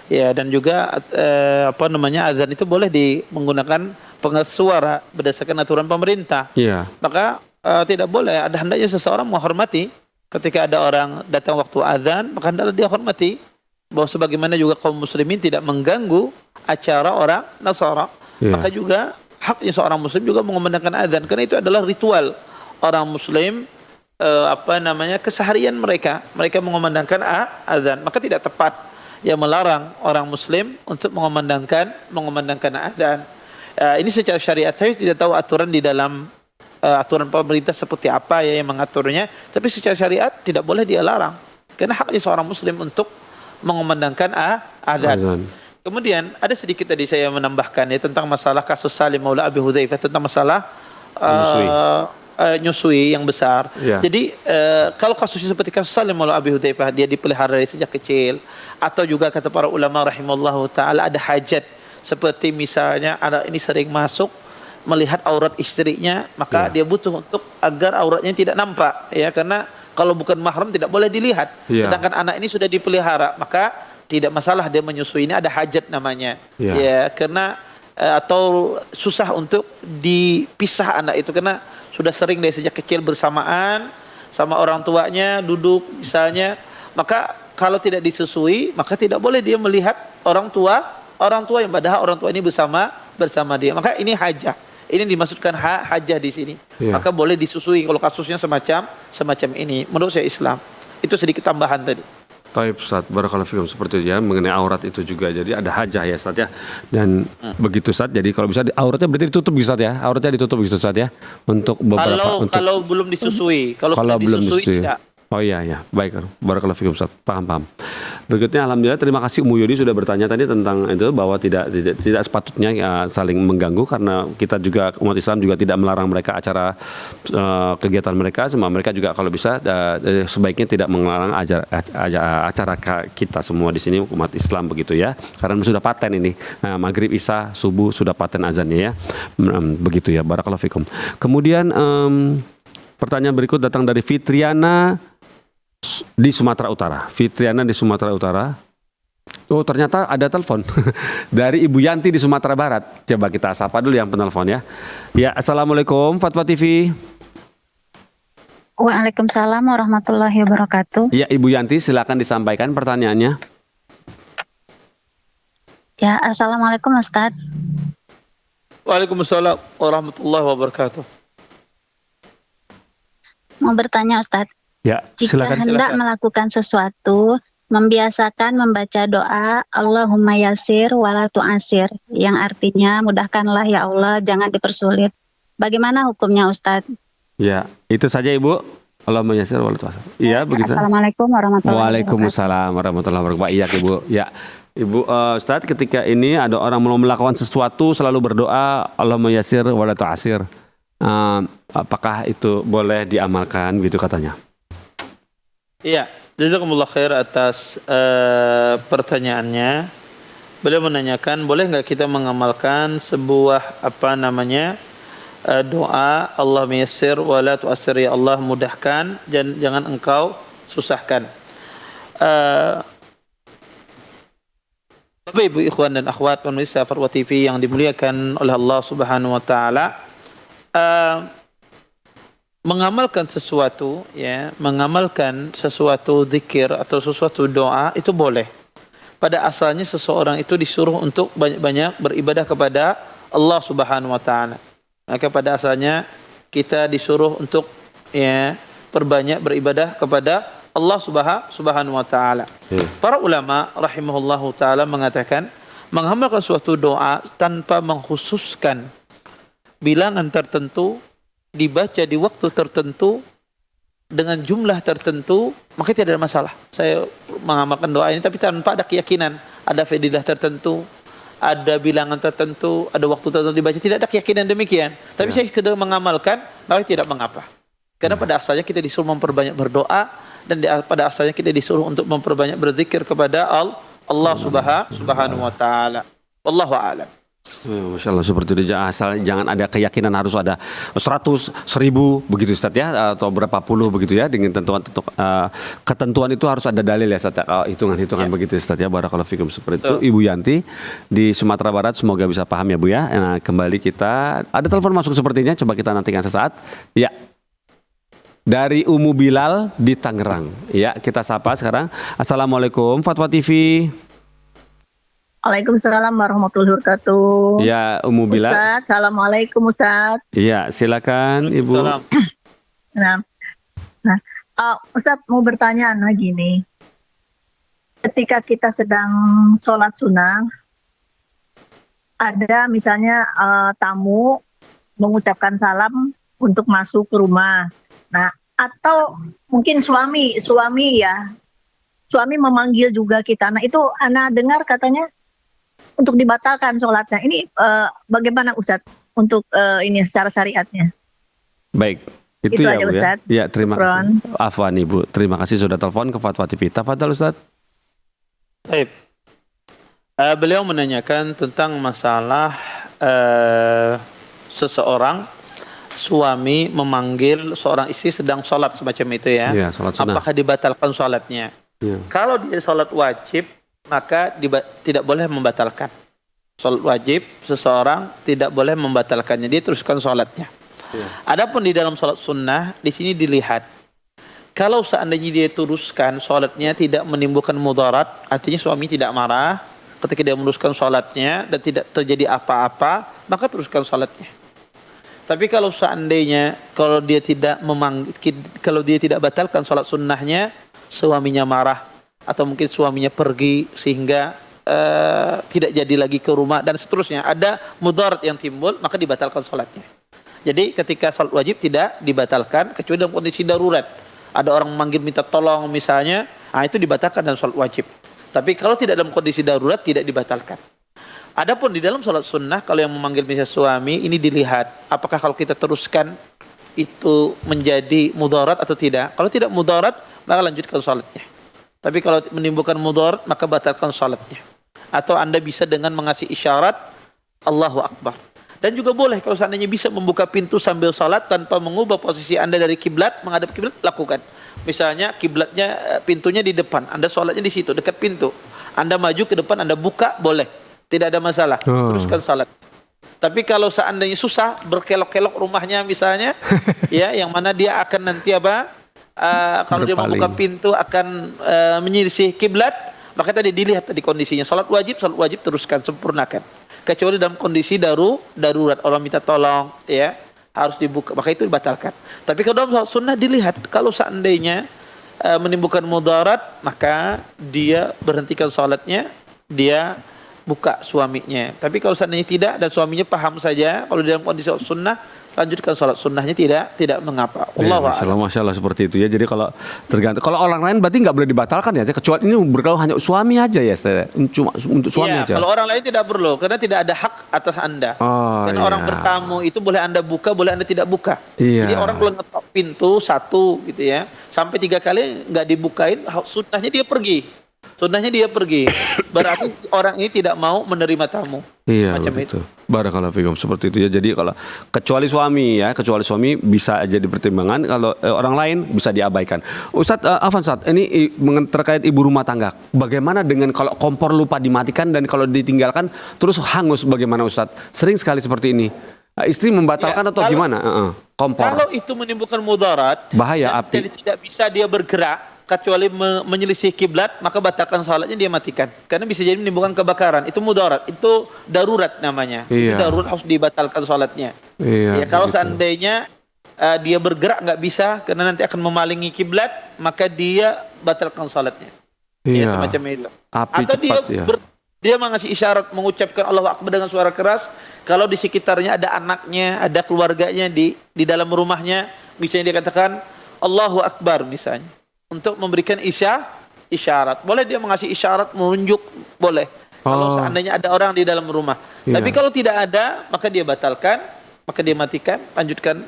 Ya, dan juga azan itu boleh menggunakan pengeras suara berdasarkan aturan pemerintah. Iya. Maka tidak boleh, ada hendaknya seseorang menghormati. Ketika ada orang datang waktu azan, maka hendaklah dia hormati. Bahwa sebagaimana juga kaum muslimin tidak mengganggu acara orang Nasara, maka juga haknya seorang muslim juga mengumandangkan azan, karena itu adalah ritual orang muslim, keseharian mereka mengumandangkan azan. Maka tidak tepat yang melarang orang muslim untuk mengumandangkan azan. Ini secara syariat saya tidak tahu aturan di dalam aturan pemerintah seperti apa ya yang mengaturnya, tapi secara syariat tidak boleh dia larang, karena haknya seorang muslim untuk mengumandangkan azan. Kemudian ada sedikit tadi saya menambahkan ya tentang masalah kasus Salim Maula Abi Hudzaifah, tentang masalah nyusui yang besar. Jadi kalau kasusnya seperti kasus Salim Maula Abi Hudzaifah, dia dipelihara dari sejak kecil, atau juga kata para ulama rahimallahu taala ada hajat, seperti misalnya anak ini sering masuk melihat aurat istrinya, maka dia butuh untuk agar auratnya tidak nampak ya, karena kalau bukan mahram tidak boleh dilihat. Sedangkan anak ini sudah dipelihara, maka tidak masalah dia menyusui, ini ada hajat namanya. Ya, karena atau susah untuk dipisah anak itu karena sudah sering dari sejak kecil bersamaan sama orang tuanya duduk misalnya, maka kalau tidak disusui maka tidak boleh dia melihat orang tua yang padahal orang tua ini bersama dia. Maka ini hajah. Ini dimaksudkan hajah di sini. Maka boleh disusui kalau kasusnya semacam ini. Menurut saya Islam. Itu sedikit tambahan tadi. Taib Ustaz, barakallahu fikum, seperti itu ya, mengenai aurat itu juga. Jadi ada hajah ya Ustaz ya. Dan begitu Ustaz, jadi kalau bisa auratnya berarti ditutup Ustaz ya. Auratnya ditutup gitu Ustaz ya. Untuk beberapa kalau belum disusui, kalau sudah disusui tidak. Oh iya, baik. Barakallahu fikum Ustaz. Paham. Berikutnya alhamdulillah, terima kasih Umu Yudi sudah bertanya tadi tentang itu, bahwa tidak sepatutnya saling mengganggu, karena kita juga umat Islam juga tidak melarang mereka acara kegiatan mereka, semua mereka juga kalau bisa sebaiknya tidak melarang acara kita semua di sini umat Islam begitu ya. Karena sudah paten ini. Maghrib, Isya, subuh sudah paten azannya ya. Begitu ya. Barakallahu fikum. Kemudian pertanyaan berikut datang dari Fitriana di Sumatera Utara. Oh, ternyata ada telepon dari Ibu Yanti di Sumatera Barat. Coba kita sapa dulu yang penelpon ya. Ya, Assalamualaikum Fatwa TV. Waalaikumsalam warahmatullahi wabarakatuh. Ya, Ibu Yanti silakan disampaikan pertanyaannya. Ya, Assalamualaikum Ustadz. Waalaikumsalam warahmatullahi wabarakatuh. Mau bertanya Ustadz. Ya, jika hendak melakukan sesuatu, membiasakan membaca doa Allahumma yasir wala tu'asir, yang artinya mudahkanlah ya Allah, jangan dipersulit. Bagaimana hukumnya Ustadz? Ya, itu saja Ibu. Allahumma yassir wa la tu'assir. Iya, begitu. Assalamualaikum warahmatullahi wabarakatuh. Waalaikumsalam warahmatullahi wabarakatuh. Iya, Ibu. Ya. Ibu, Ustaz, ketika ini ada orang mau melakukan sesuatu selalu berdoa Allahumma yassir wa la tu'assir. Apakah itu boleh diamalkan gitu katanya? Iya, jazakumullah khair atas pertanyaannya. Beliau menanyakan, boleh nggak kita mengamalkan sebuah doa Allahumma yassir wa la tu'assir, ya Allah mudahkan dan jangan engkau susahkan. Bapak Ibu ikhwan dan akhwat pemirsa Farwa TV yang dimuliakan oleh Allah Subhanahu wa taala, mengamalkan sesuatu zikir atau sesuatu doa itu boleh. Pada asalnya seseorang itu disuruh untuk banyak-banyak beribadah kepada Allah Subhanahu wa taala. Maka pada asalnya kita disuruh untuk perbanyak beribadah kepada Allah Subhanahu wa taala. Para ulama rahimahullahu taala mengatakan mengamalkan suatu doa tanpa mengkhususkan bilangan tertentu, dibaca di waktu tertentu dengan jumlah tertentu, maka tidak ada masalah. Saya mengamalkan doa ini tapi tanpa ada keyakinan ada fadilah tertentu, ada bilangan tertentu, ada waktu tertentu dibaca, tidak ada keyakinan demikian. Tapi saya sekedar mengamalkan, maka tidak mengapa. Karena pada asalnya kita disuruh memperbanyak berdoa dan pada asalnya kita disuruh untuk memperbanyak berzikir kepada Allah Subhanahu wa taala. Wallahu a'lam. Masya Allah, seperti itu. Asal jangan ada keyakinan harus ada 100, 1000 begitu Ustaz ya, atau berapa puluh begitu ya, dengan ketentuan itu harus ada dalil ya Ustaz ya, hitungan-hitungan begitu Ustaz ya. Barakallahu fikum. Seperti itu Ibu Yanti di Sumatera Barat, semoga bisa paham ya Bu ya. Nah, kembali kita ada telepon masuk sepertinya, coba kita nantikan sesaat ya. Dari Umu Bilal di Tangerang. Ya, kita sapa sekarang. Assalamualaikum Fatwa TV. Waalaikumsalam warahmatullahi wabarakatuh. Ya, Umu Bilal. Ustaz, assalamualaikum Ustaz. Iya, silakan Ibu. Nah, Ustaz mau bertanya gini. Ketika kita sedang sholat sunnah, ada misalnya tamu mengucapkan salam untuk masuk ke rumah. Nah, atau mungkin suami memanggil juga kita. Nah, itu ana dengar katanya untuk dibatalkan sholatnya. Ini bagaimana Ustaz untuk ini secara syariatnya? Baik, itu ya aja, Bu Ustaz. Ya. Ya, terima kasih. Afwan Ibu, terima kasih sudah telepon ke Fatwa TV. Tafadhal Ustaz. Baik. Beliau menanyakan tentang masalah seseorang suami memanggil seorang istri sedang sholat semacam itu ya. Ya, sholat sunnah. Apakah dibatalkan sholatnya? Ya. Kalau dia sholat wajib, maka tidak boleh membatalkan. Sholat wajib seseorang tidak boleh membatalkannya, dia teruskan sholatnya. Ya. Adapun di dalam sholat sunnah, di sini dilihat. Kalau seandainya dia teruskan sholatnya tidak menimbulkan mudarat, artinya suami tidak marah ketika dia meneruskan sholatnya dan tidak terjadi apa-apa, maka teruskan sholatnya. Tapi kalau seandainya kalau dia tidak batalkan sholat sunnahnya, suaminya marah atau mungkin suaminya pergi sehingga tidak jadi lagi ke rumah dan seterusnya, ada mudarat yang timbul, maka dibatalkan sholatnya. Jadi ketika sholat wajib tidak dibatalkan kecuali dalam kondisi darurat. Ada orang memanggil minta tolong misalnya, itu dibatalkan dalam sholat wajib. Tapi kalau tidak dalam kondisi darurat tidak dibatalkan. Adapun di dalam sholat sunnah, kalau yang memanggil misalnya suami, ini dilihat apakah kalau kita teruskan itu menjadi mudarat atau tidak. Kalau tidak mudarat, maka lanjutkan sholatnya. Tapi kalau menimbulkan mudarat, maka batalkan sholatnya. Atau Anda bisa dengan mengasih isyarat Allahu Akbar. Dan juga boleh kalau seandainya bisa membuka pintu sambil sholat tanpa mengubah posisi Anda dari kiblat, menghadap kiblat, lakukan. Misalnya kiblatnya, pintunya di depan, Anda sholatnya di situ, dekat pintu. Anda maju ke depan, Anda buka, boleh. Tidak ada masalah, teruskan salat. Tapi kalau seandainya susah, berkelok-kelok rumahnya misalnya, ya, yang mana dia akan nanti kalau dia membuka pintu akan menyelisih kiblat, maka tadi dilihat tadi kondisinya. Salat wajib teruskan, sempurnakan. Kecuali dalam kondisi darurat, orang minta tolong, ya, harus dibuka, maka itu dibatalkan. Tapi kalau dalam salat sunnah dilihat, kalau seandainya menimbulkan mudarat, maka dia berhentikan salatnya, dia buka suaminya. Tapi kalau seandainya tidak dan suaminya paham saja, kalau dalam kondisi sunnah, lanjutkan sholat sunnahnya, tidak mengapa. Ya, Allahu a'lam. Masya Allah seperti itu ya. Jadi kalau tergantung, kalau orang lain berarti nggak boleh dibatalkan ya, kecuali ini berlaku hanya suami aja ya, Ustaz. Cuma untuk suami Iya, aja. kalau orang lain tidak perlu, karena tidak ada hak atas Anda. Oh, Karena orang iya. bertamu itu boleh Anda buka, boleh Anda tidak buka. Iya. Jadi orang kalau ngetok pintu satu gitu ya, sampai 3 kali nggak dibukain, sunnahnya dia pergi. Berarti orang ini tidak mau menerima tamu. Iya, Macam begitu. Barakallahu fikum, seperti itu ya. Jadi kalau kecuali suami bisa aja dipertimbangkan, kalau orang lain bisa diabaikan. Ustadz Afan, ini terkait ibu rumah tangga. Bagaimana dengan kalau kompor lupa dimatikan dan kalau ditinggalkan terus hangus, bagaimana Ustadz? Sering sekali seperti ini. Istri membatalkan Ya, atau gimana? Kompor. Kalau itu menimbulkan mudarat, Bahaya, dan api. tidak bisa dia bergerak kecuali menyelisih kiblat, maka batalkan salatnya, dia matikan. Karena bisa jadi menimbulkan kebakaran. Itu mudarat, itu darurat namanya. Iya. Itu darurat, harus dibatalkan salatnya. Iya, Ya, kalau begitu. seandainya dia bergerak nggak bisa karena nanti akan memalingi kiblat, maka dia batalkan salatnya. Ya, Iya. semacam itu. Api Atau cepat ya. dia mengasih isyarat mengucapkan Allahu Akbar dengan suara keras. Kalau di sekitarnya ada anaknya, ada keluarganya di dalam rumahnya, misalnya dia katakan Allahu Akbar misalnya, untuk memberikan isyarat. Boleh dia mengasih isyarat, menunjuk, boleh. Kalau seandainya ada orang di dalam rumah. Iya. Tapi kalau tidak ada, maka dia batalkan, maka dia matikan, lanjutkan,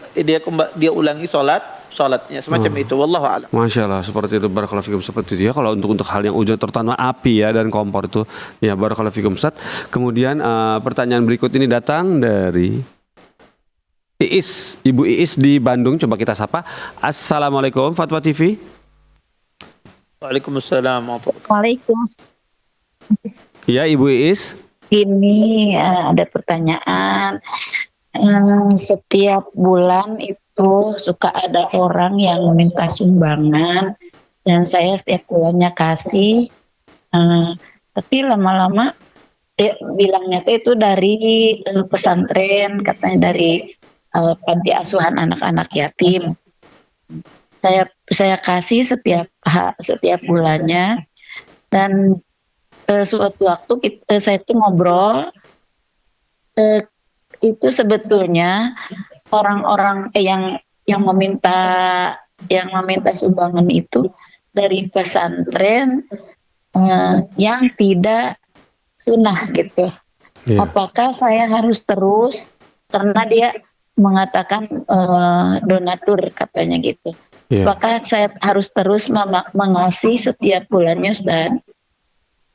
dia ulangi sholatnya, semacam itu. Wallahu a'lam. Masya Allah, seperti itu. Barakallahu fikum, seperti itu ya. Kalau untuk hal yang ujung terutama api ya dan kompor itu, ya barakallahu fikum Ustaz. Kemudian pertanyaan berikut ini datang dari Ibu Iis di Bandung. Coba kita sapa. Assalamualaikum Fatwa TV. Waalaikumsalam. Waalaikumsalam. Ya Ibu Iis. Ini ada pertanyaan. Setiap bulan itu suka ada orang yang meminta sumbangan dan saya setiap bulannya kasih. Tapi lama-lama dia bilangnya itu dari pesantren, katanya dari panti asuhan anak-anak yatim. Saya kasih setiap bulannya, dan suatu waktu saya itu ngobrol, itu sebetulnya orang-orang yang meminta sumbangan itu dari pesantren yang tidak sunnah gitu. Iya. Apakah saya harus terus, karena dia mengatakan donatur katanya gitu. Iya. Apakah saya harus terus mengasih setiap bulannya, Ustaz?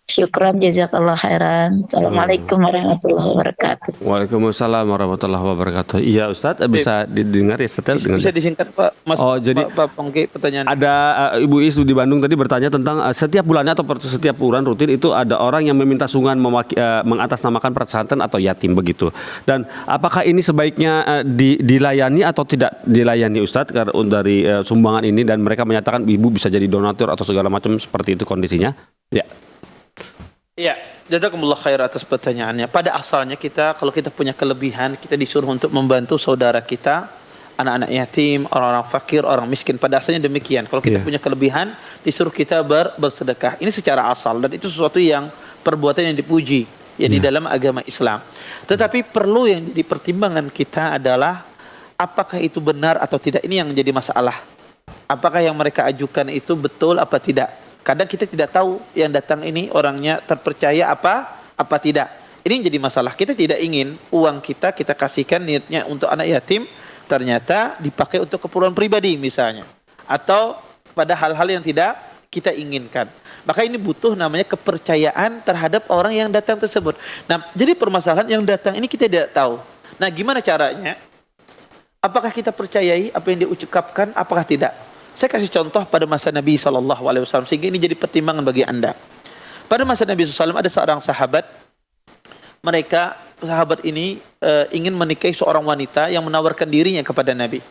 Syukran, jazakallah khairan. Assalamualaikum warahmatullahi wabarakatuh. Waalaikumsalam warahmatullahi wabarakatuh. Iya Ustaz, bisa didengar ya setel dengan. Bisa disingkat Pak Mas? Oh, jadi Pak Pongki, pertanyaan. ada Ibu Is di Bandung tadi bertanya tentang setiap bulannya atau setiap bulan rutin itu ada orang yang meminta sumbangan mengatasnamakan pesantren atau yatim begitu. Dan apakah ini sebaiknya dilayani atau tidak dilayani Ustadz dari sumbangan ini, dan mereka menyatakan ibu bisa jadi donatur atau segala macam seperti itu kondisinya? Ya. Ya, jazakumullah khair atas pertanyaannya. Pada asalnya kalau kita punya kelebihan, kita disuruh untuk membantu saudara kita, anak-anak yatim, orang-orang fakir, orang miskin. Pada asalnya demikian. Kalau kita punya kelebihan, disuruh kita bersedekah. Ini secara asal, dan itu sesuatu yang perbuatan yang dipuji ya di dalam agama Islam. Tetapi perlu yang jadi pertimbangan kita adalah apakah itu benar atau tidak. Ini yang menjadi masalah. Apakah yang mereka ajukan itu betul apa tidak? Kadang kita tidak tahu yang datang ini orangnya terpercaya apa tidak. Ini yang jadi masalah. Kita tidak ingin uang kita kasihkan niatnya untuk anak yatim, ternyata dipakai untuk keperluan pribadi misalnya, atau pada hal-hal yang tidak kita inginkan. Maka ini butuh namanya kepercayaan terhadap orang yang datang tersebut. Nah, jadi permasalahan yang datang ini kita tidak tahu. Nah, gimana caranya? Apakah kita percayai apa yang dia ucapkan, apakah tidak? Saya kasih contoh pada masa Nabi SAW, sehingga ini jadi pertimbangan bagi Anda. Pada masa Nabi SAW ada seorang sahabat, sahabat ini ingin menikahi seorang wanita yang menawarkan dirinya kepada Nabi.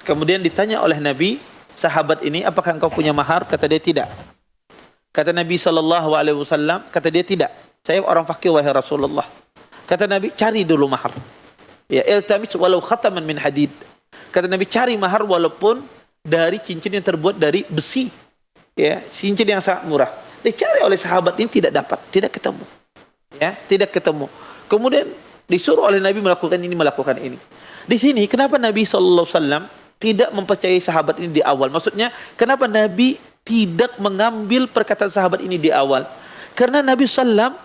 Kemudian ditanya oleh Nabi, sahabat ini, apakah engkau punya mahar? Kata dia tidak. Kata Nabi SAW, kata dia tidak. Saya orang fakir wahai Rasulullah. Kata Nabi, cari dulu mahar. Ya, iltamis walau khataman min hadid. Kata Nabi, cari mahar walaupun dari cincin yang terbuat dari besi, ya, cincin yang sangat murah. Dicari oleh sahabat ini tidak dapat, tidak ketemu. Ya, tidak ketemu. Kemudian disuruh oleh Nabi melakukan ini. Di sini kenapa Nabi SAW tidak mempercayai sahabat ini di awal? Maksudnya, kenapa Nabi tidak mengambil perkataan sahabat ini di awal? Karena Nabi SAW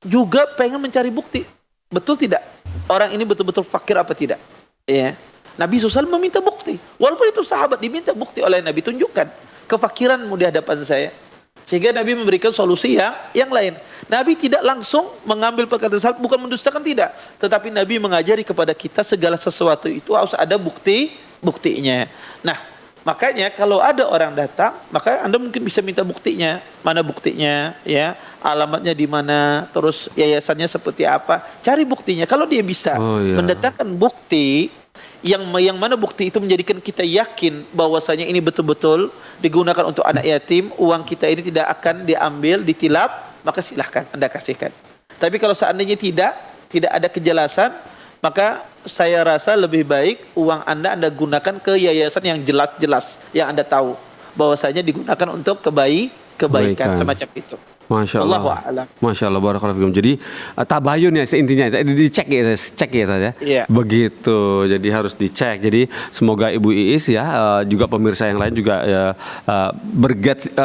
juga pengen mencari bukti. Betul tidak? Orang ini betul-betul fakir apa tidak? Ya. Nabi SAW meminta bukti. Walaupun itu sahabat diminta bukti oleh Nabi, tunjukkan kefakiranmu di hadapan saya. Sehingga Nabi memberikan solusi yang lain. Nabi tidak langsung mengambil perkataan sahabat, bukan mendustakan, tidak. Tetapi Nabi mengajari kepada kita segala sesuatu itu harus ada buktinya. Nah, makanya kalau ada orang datang, maka Anda mungkin bisa minta buktinya. Mana buktinya, ya, alamatnya di mana, terus yayasannya seperti apa. Cari buktinya. Kalau dia bisa mendatangkan bukti yang mana bukti itu menjadikan kita yakin bahwasanya ini betul-betul digunakan untuk anak yatim, uang kita ini tidak akan diambil, ditilap, maka silahkan Anda kasihkan. Tapi kalau seandainya tidak ada kejelasan, maka saya rasa lebih baik uang Anda gunakan ke yayasan yang jelas-jelas, yang Anda tahu bahwasanya digunakan untuk kebaikan semacam itu. Masya Allah. Wallahu a'lam. Masya Allah, barakallahu fikum. Jadi tabayun ya intinya, dicek ya, ya. Iya. Begitu. Jadi harus dicek. Jadi semoga Ibu Iis ya, juga pemirsa yang lain juga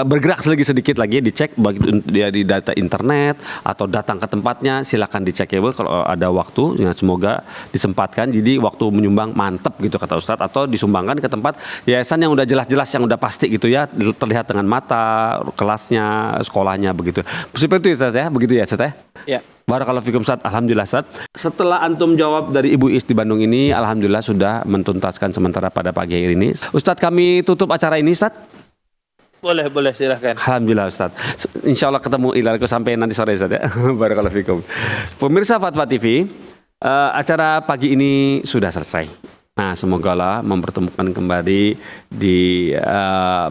bergerak sedikit lagi, dicek baik dia di data internet atau datang ke tempatnya, silakan dicek ya Bu. Kalau ada waktu, ya semoga disempatkan. Jadi waktu menyumbang mantep gitu kata Ustadz, atau disumbangkan ke tempat yayasan yang udah jelas-jelas, yang udah pasti gitu ya, terlihat dengan mata, kelasnya, sekolahnya begitu. Seperti itu ya, begitu ya Ustaz ya? Ya. Barakallahu fikum Ustaz. Alhamdulillah Ustaz. Setelah antum jawab dari Ibu Is di Bandung ini, alhamdulillah sudah mentuntaskan sementara pada pagi hari ini. Ustaz, kami tutup acara ini Ustaz. Boleh silahkan. Alhamdulillah Ustaz. Insyaallah ketemu ilaku sampai nanti sore Ustaz ya. Barakallahu fikum. Pemirsa Fatwa TV, acara pagi ini sudah selesai. Nah, semoga Allah mempertemukan kembali di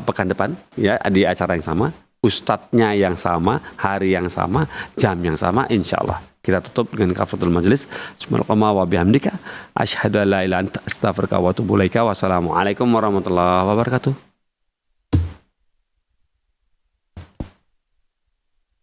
pekan depan ya, di acara yang sama. Ustadznya yang sama, hari yang sama, jam yang sama, insyaallah. Kita tutup dengan kafaratul majelis. Subhanallah wa bihamdika asyhadu an la ilaha illa anta astaghfiruka wa atubu ilaika. Wassalamualaikum warahmatullahi wabarakatuh.